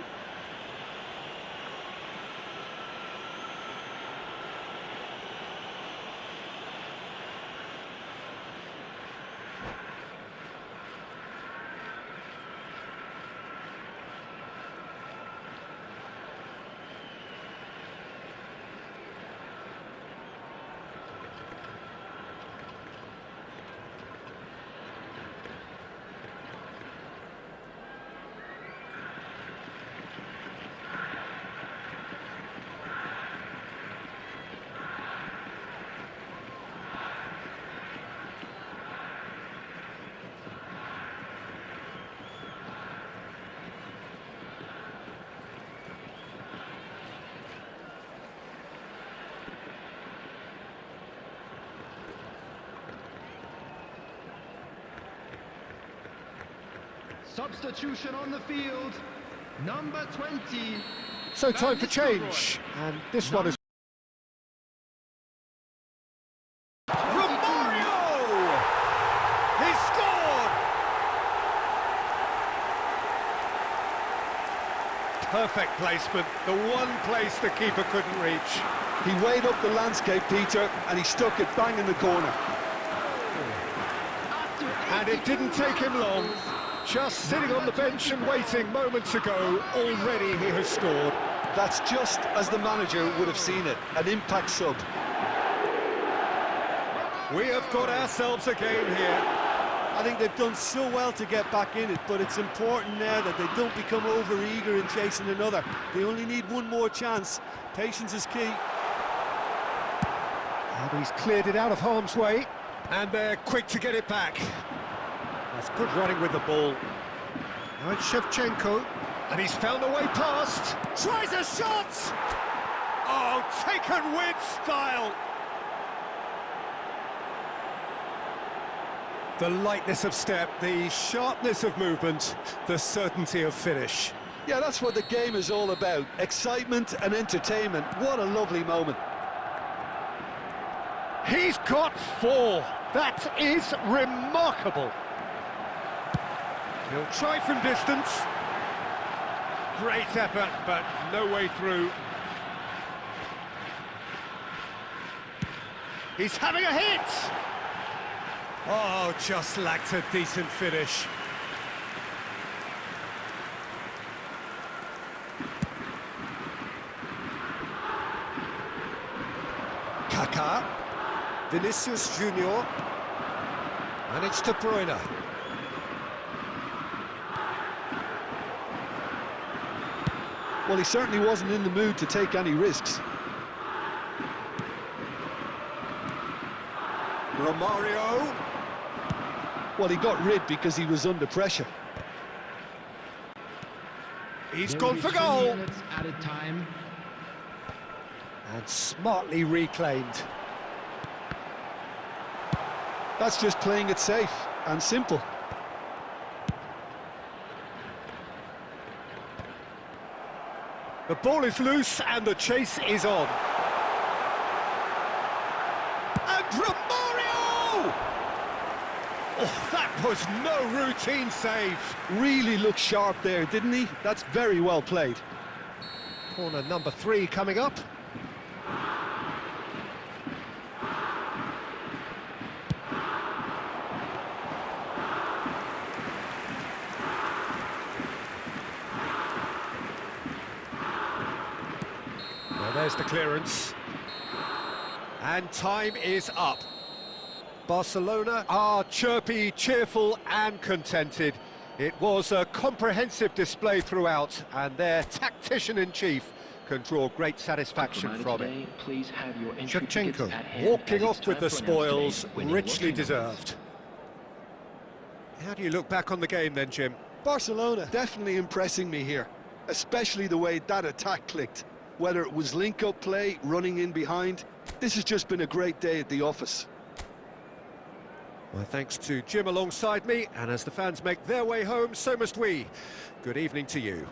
substitution on the field, number 20. So time for Van Nistelrooy. change, and this one is Romario! He scored! Perfect placement, the one place the keeper couldn't reach. He weighed up the landscape, Peter, and he stuck it bang in the corner. And it didn't take him long. Just sitting on the bench and waiting moments ago, already he has scored. That's just as the manager would have seen it, an impact sub. We have got ourselves a game here. I think they've done so well to get back in it, but it's important now that they don't become over-eager in chasing another. They only need one more chance. Patience is key. And he's cleared it out of harm's way, and they're quick to get it back. That's good running with the ball. Now it's Shevchenko, and he's found a way past. Tries a shot! Oh, taken with style! The lightness of step, the sharpness of movement, the certainty of finish. Yeah, that's what the game is all about. Excitement and entertainment. What a lovely moment. He's got 4. That is remarkable. He'll try from distance. Great effort, but no way through. He's having a hit! Oh, just lacked a decent finish. Kaká, Vinicius Junior, and it's De Bruyne. Well, he certainly wasn't in the mood to take any risks. Romario. Well, he got rid because he was under pressure. He's There gone will for be 2 goal. minutes added time. And smartly reclaimed. That's just playing it safe and simple. The ball is loose and the chase is on. And Romario! Oh, that was no routine save. Really looked sharp there, didn't he? That's very well played. Corner number 3 coming up. Well, there's the clearance. And time is up. Barcelona are chirpy, cheerful and contented. It was a comprehensive display throughout, and their tactician-in-chief can draw great satisfaction from it. Please have your entry tickets Shevchenko at hand, walking as it's off with time the to announce today's spoils, winning richly lottery numbers. deserved. How do you look back on the game then, Jim? Barcelona definitely impressing me here, especially the way that attack clicked. Whether it was link-up play, running in behind, this has just been a great day at the office. Well, thanks to Jim alongside me, and as the fans make their way home, so must we. Good evening to you.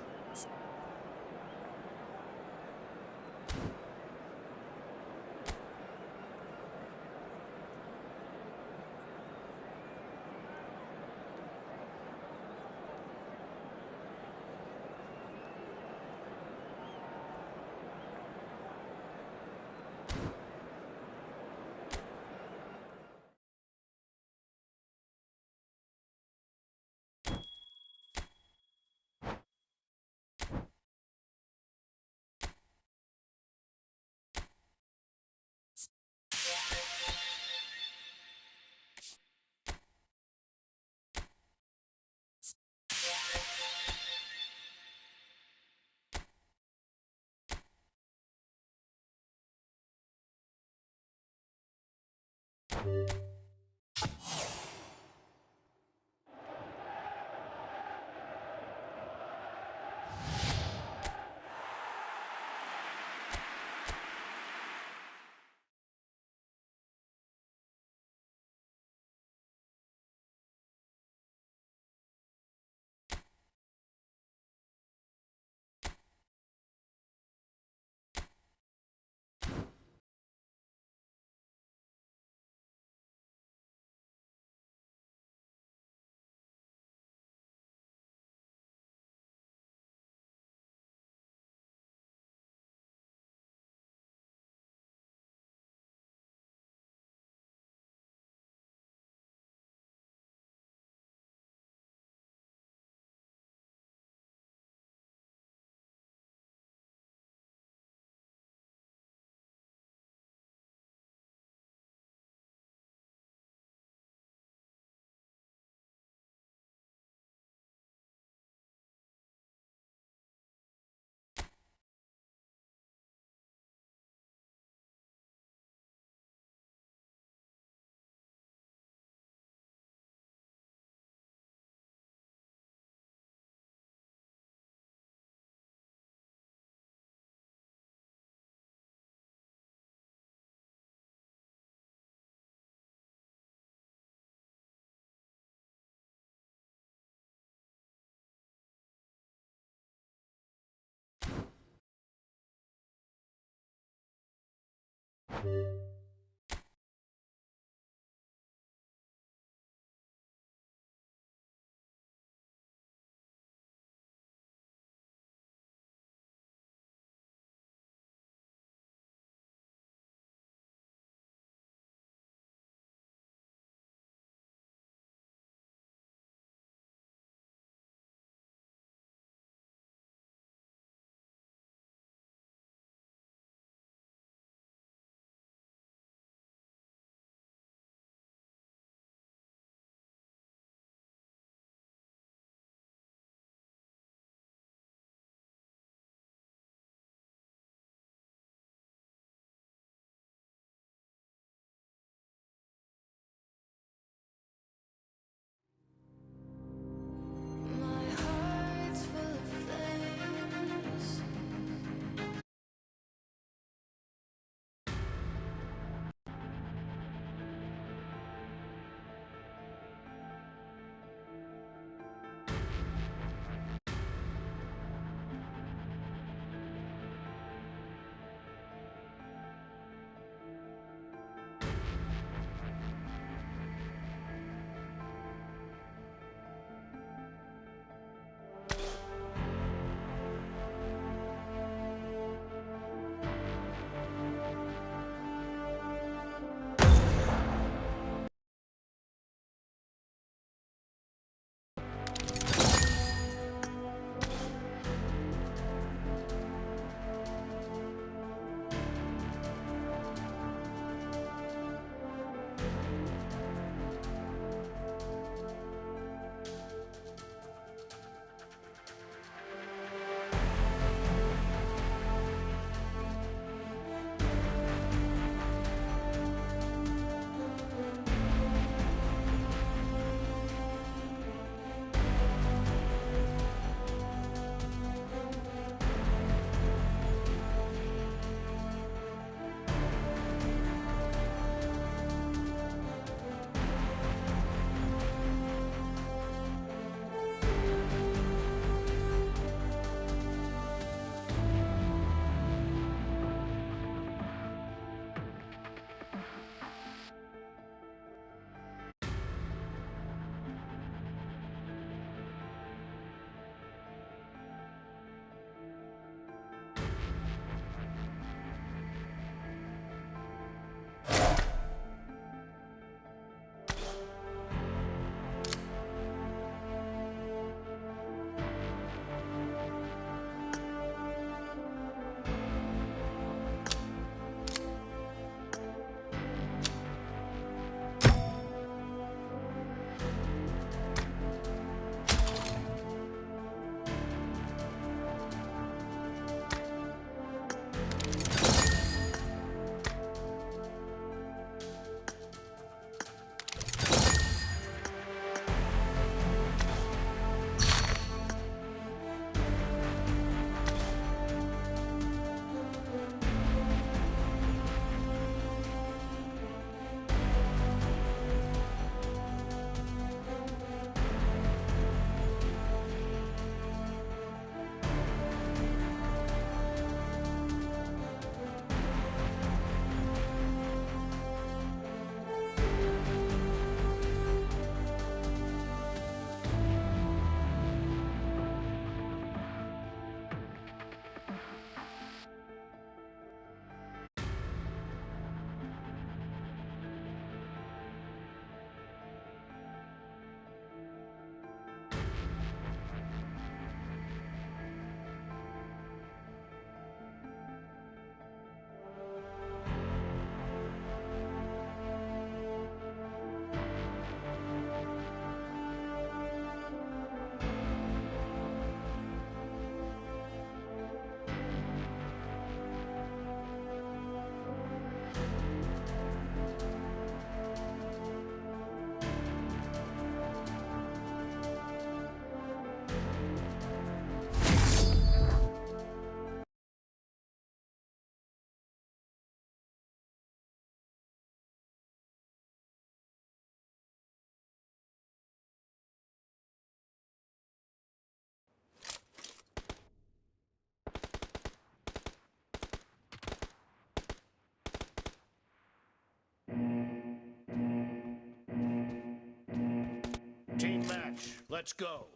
Let's go.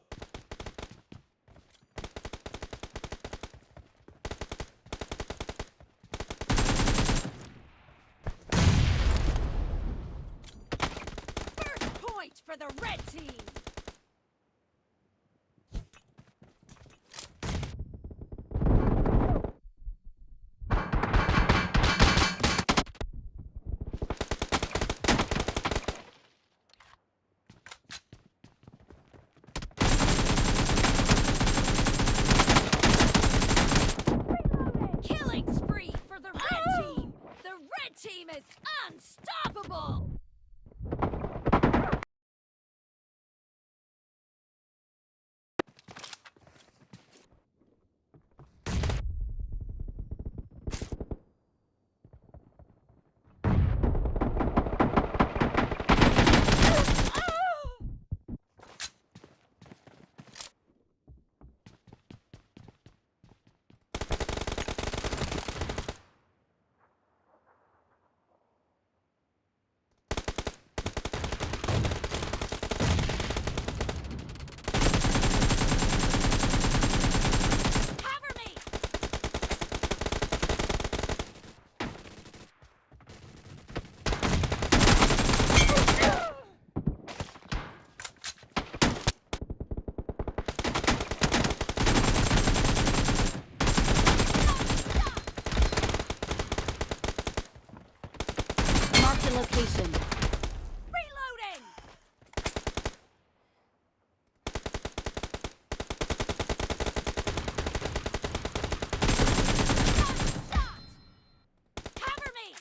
First point for the red team. Killing spree for the red team. The red team is unstoppable. Cover me. Mark the location. Reloading. Shot. Cover me.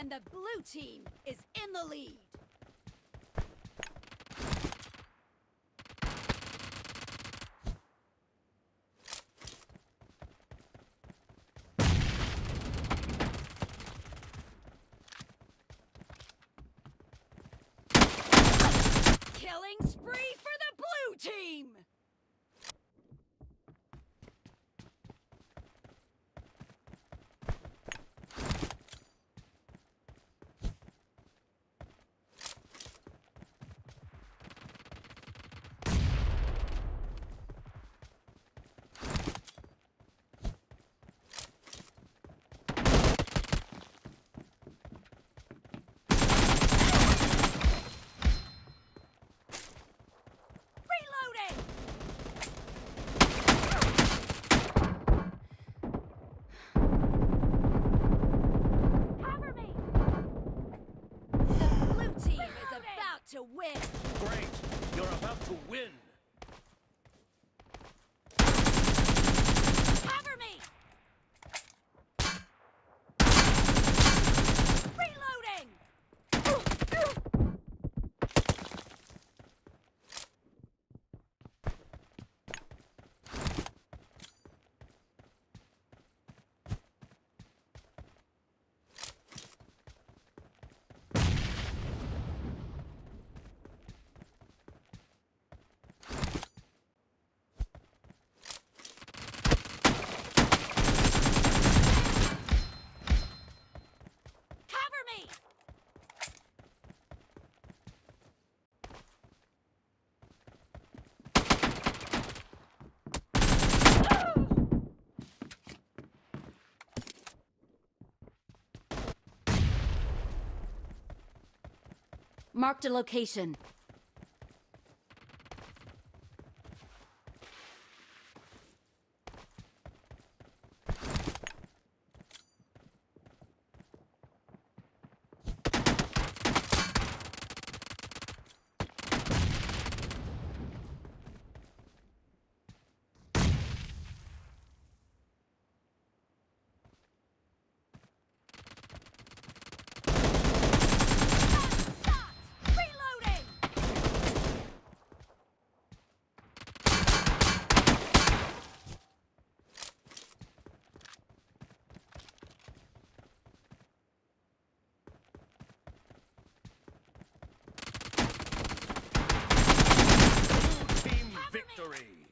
And the blue team is in the lead. Killing spree for the blue team! To win. Great! You're about to win! Cover me! Reloading! Marked a location. Victory!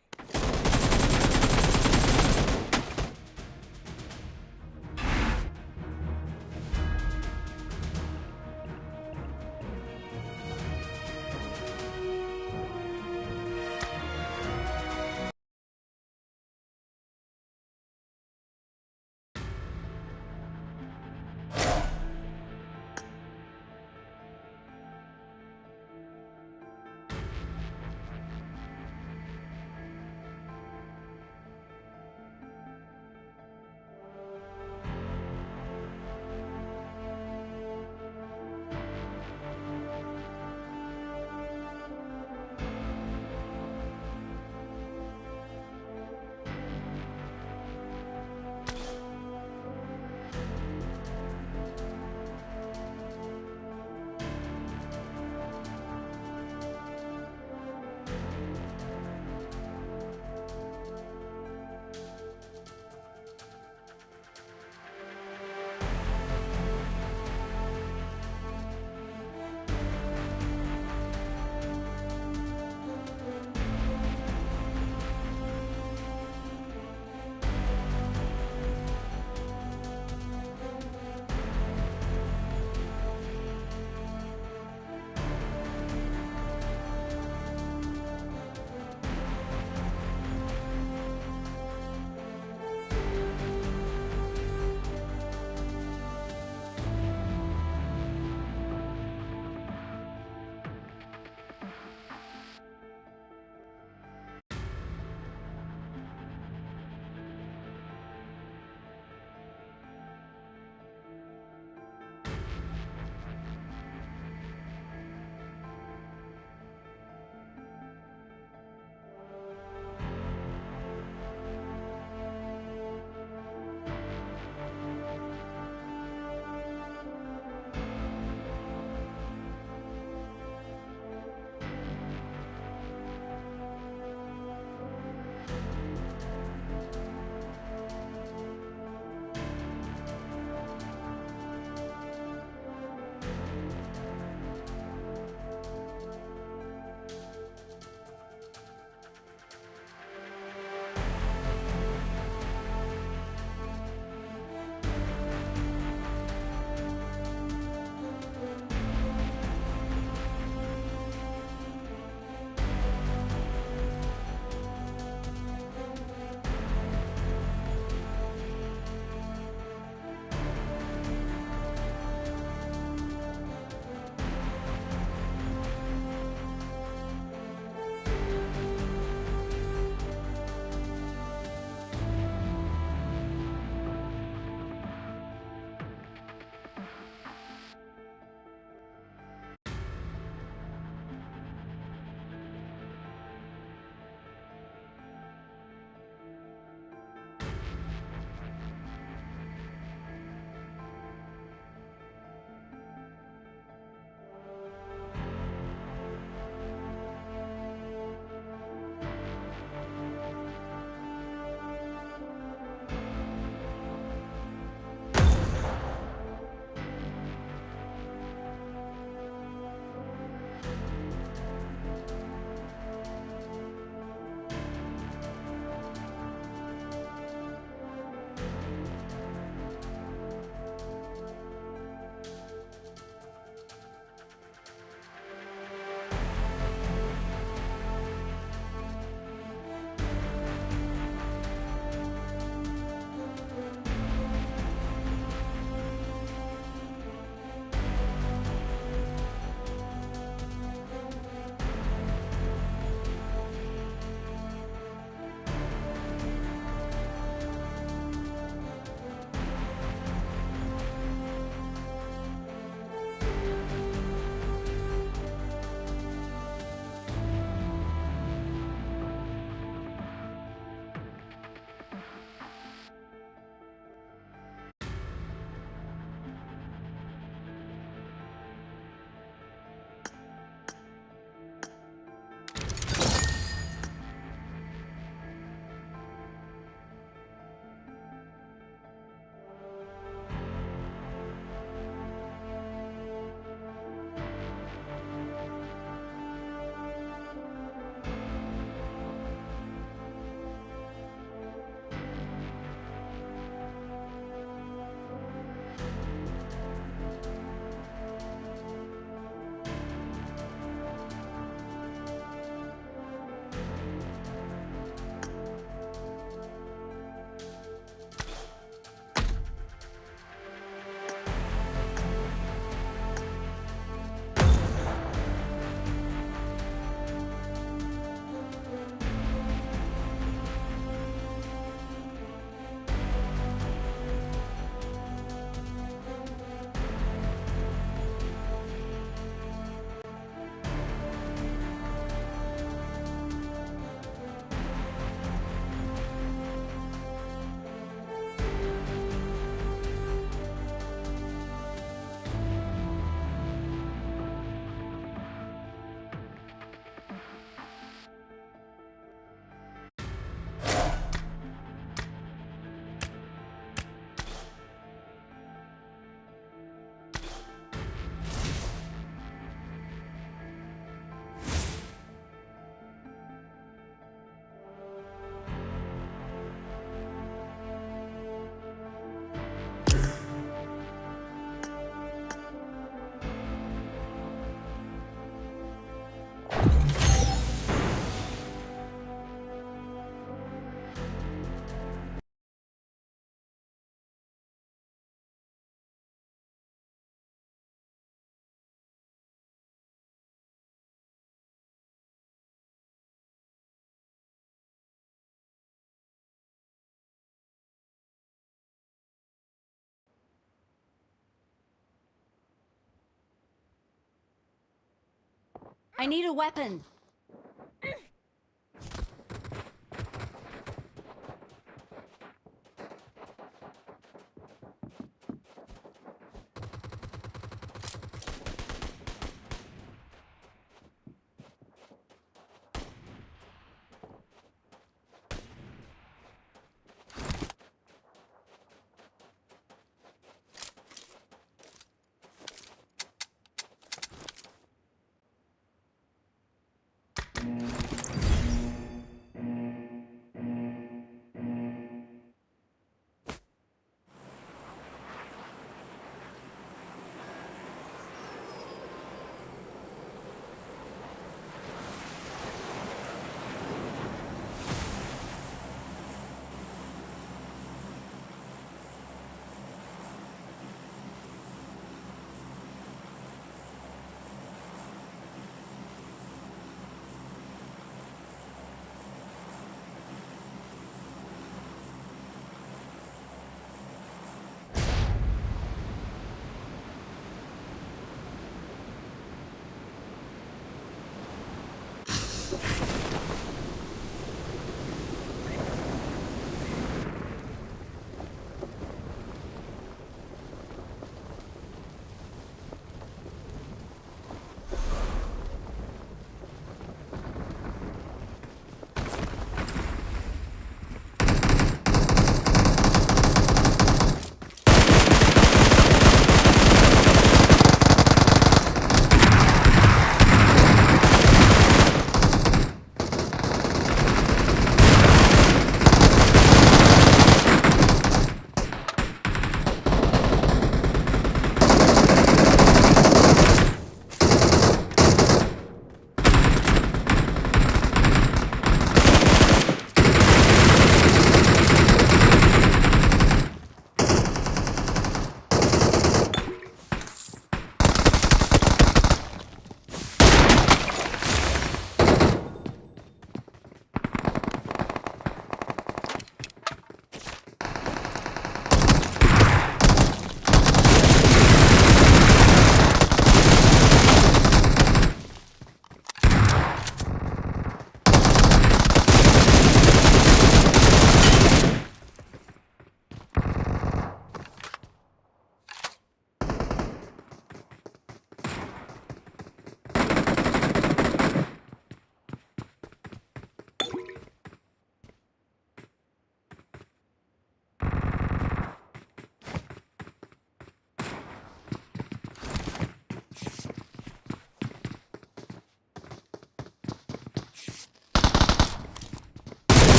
I need a weapon.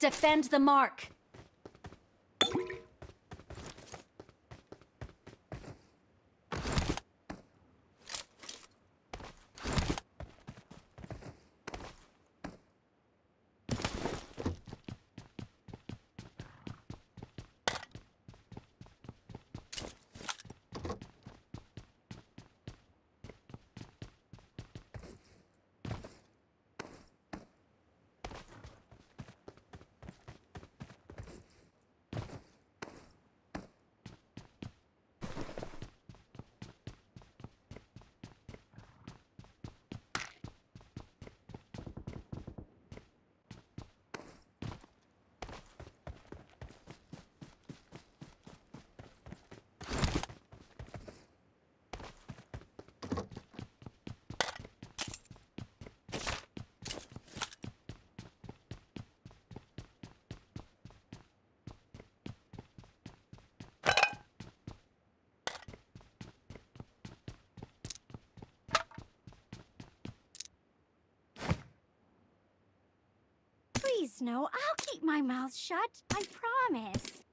Defend the mark. Please, no, I'll keep my mouth shut. I promise.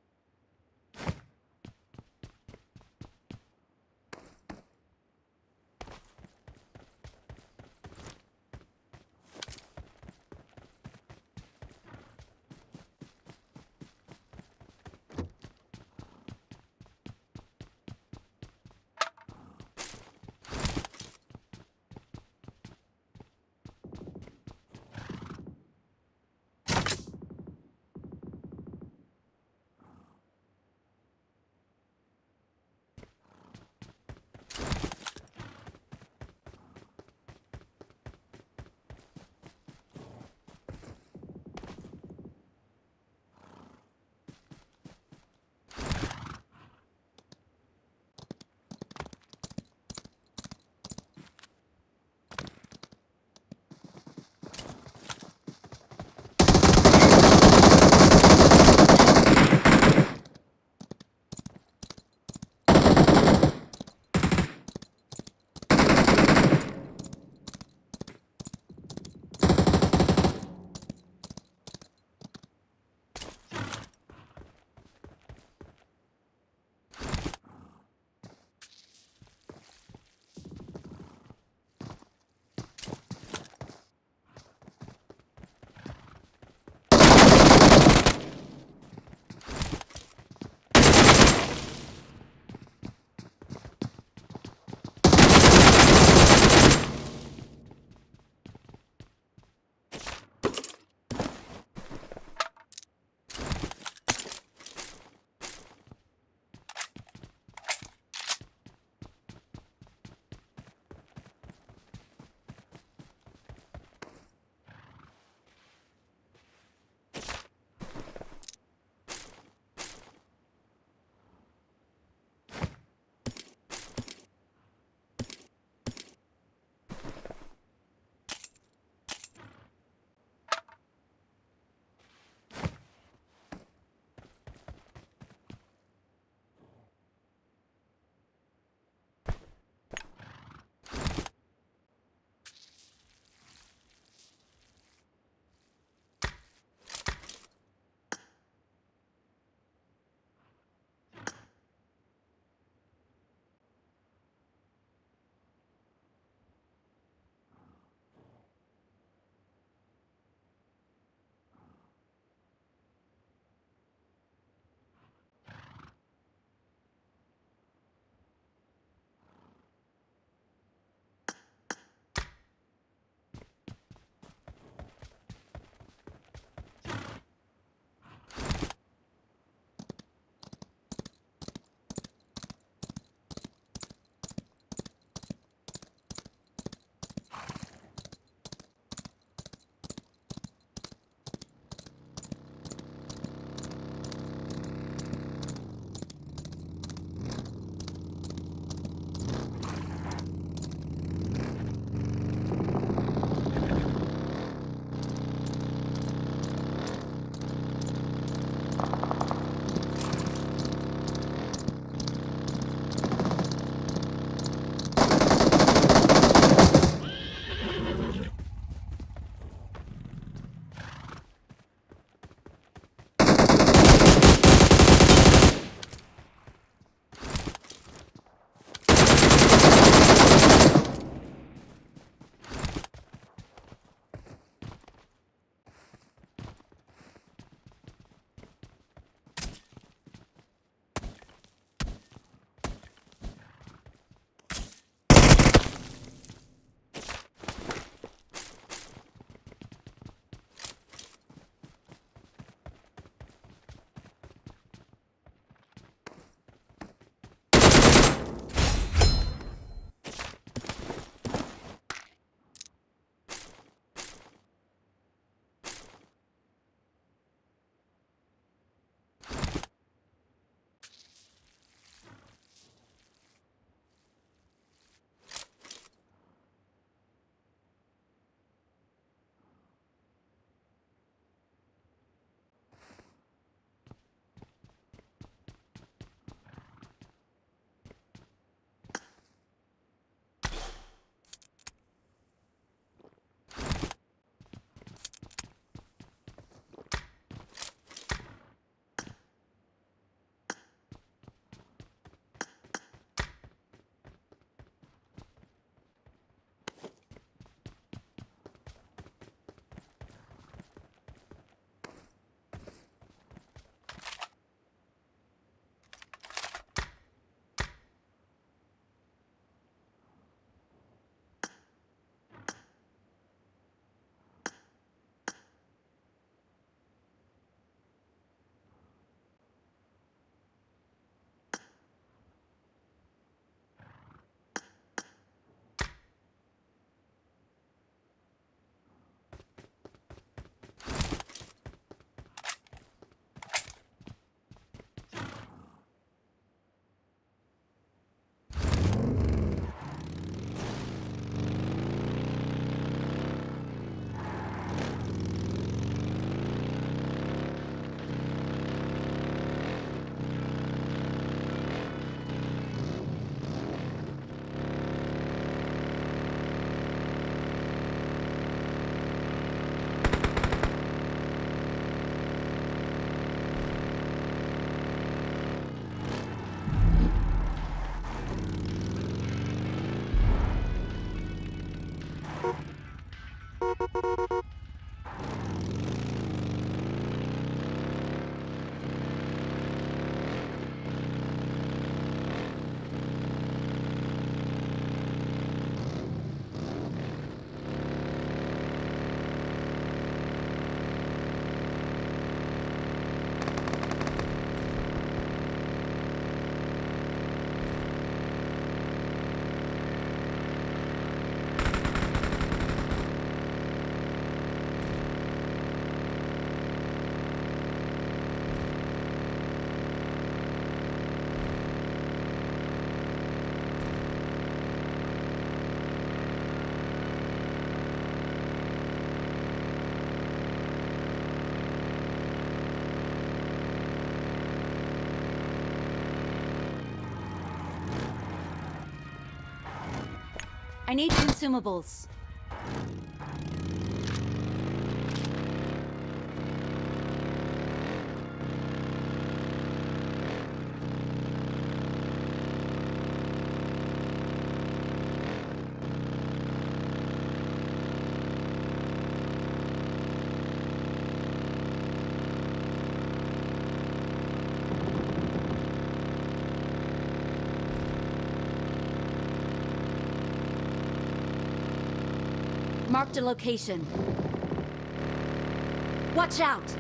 I need consumables. Marked a location. Watch out!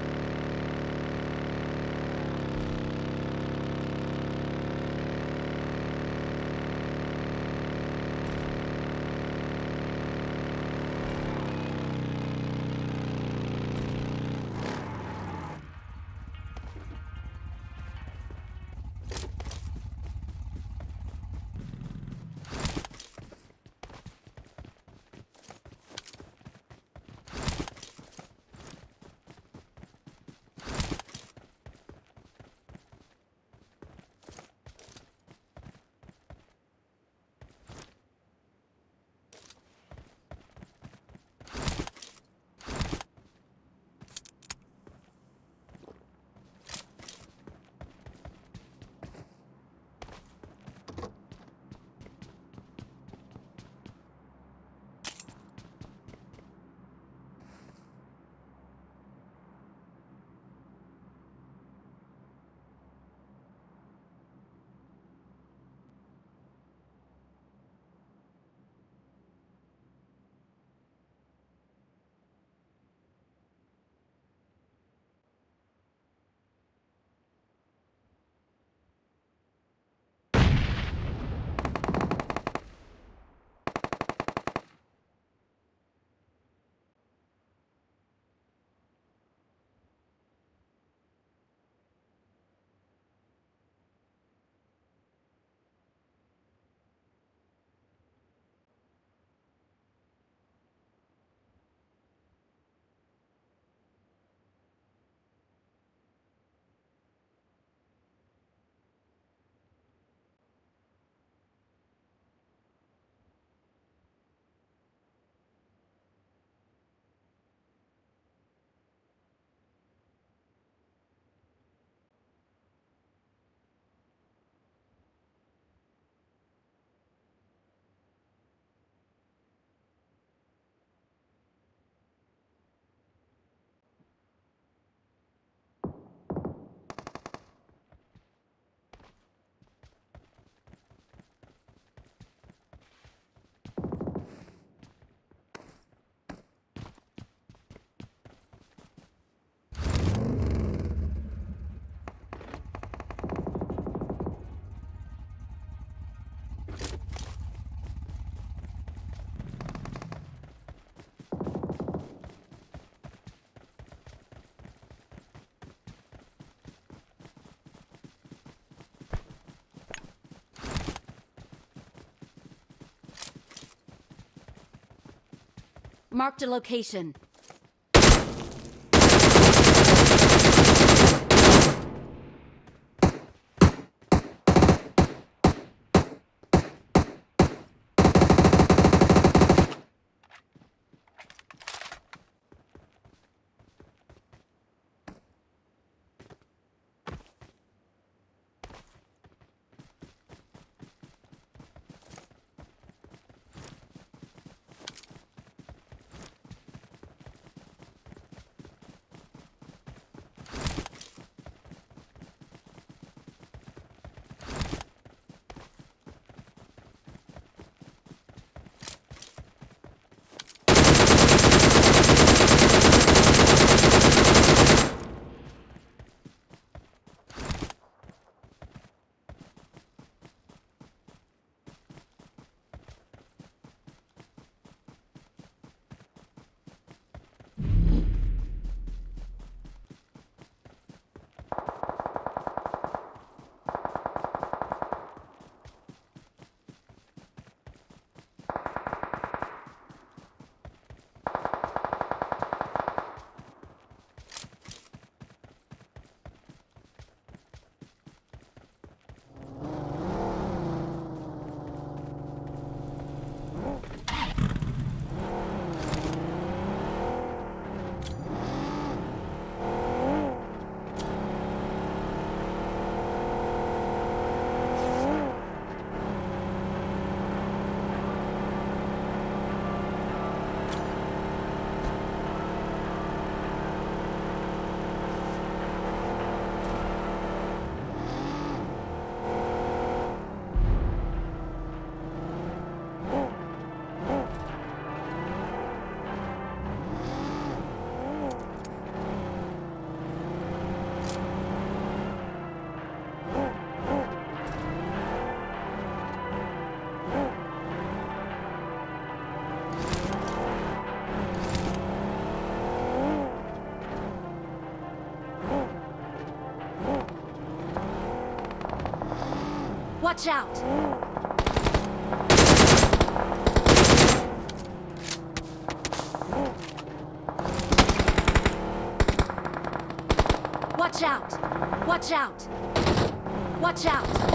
Marked a location. Watch out! Watch out! Watch out! Watch out!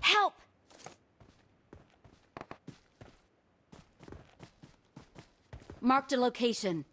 Help! Marked a location.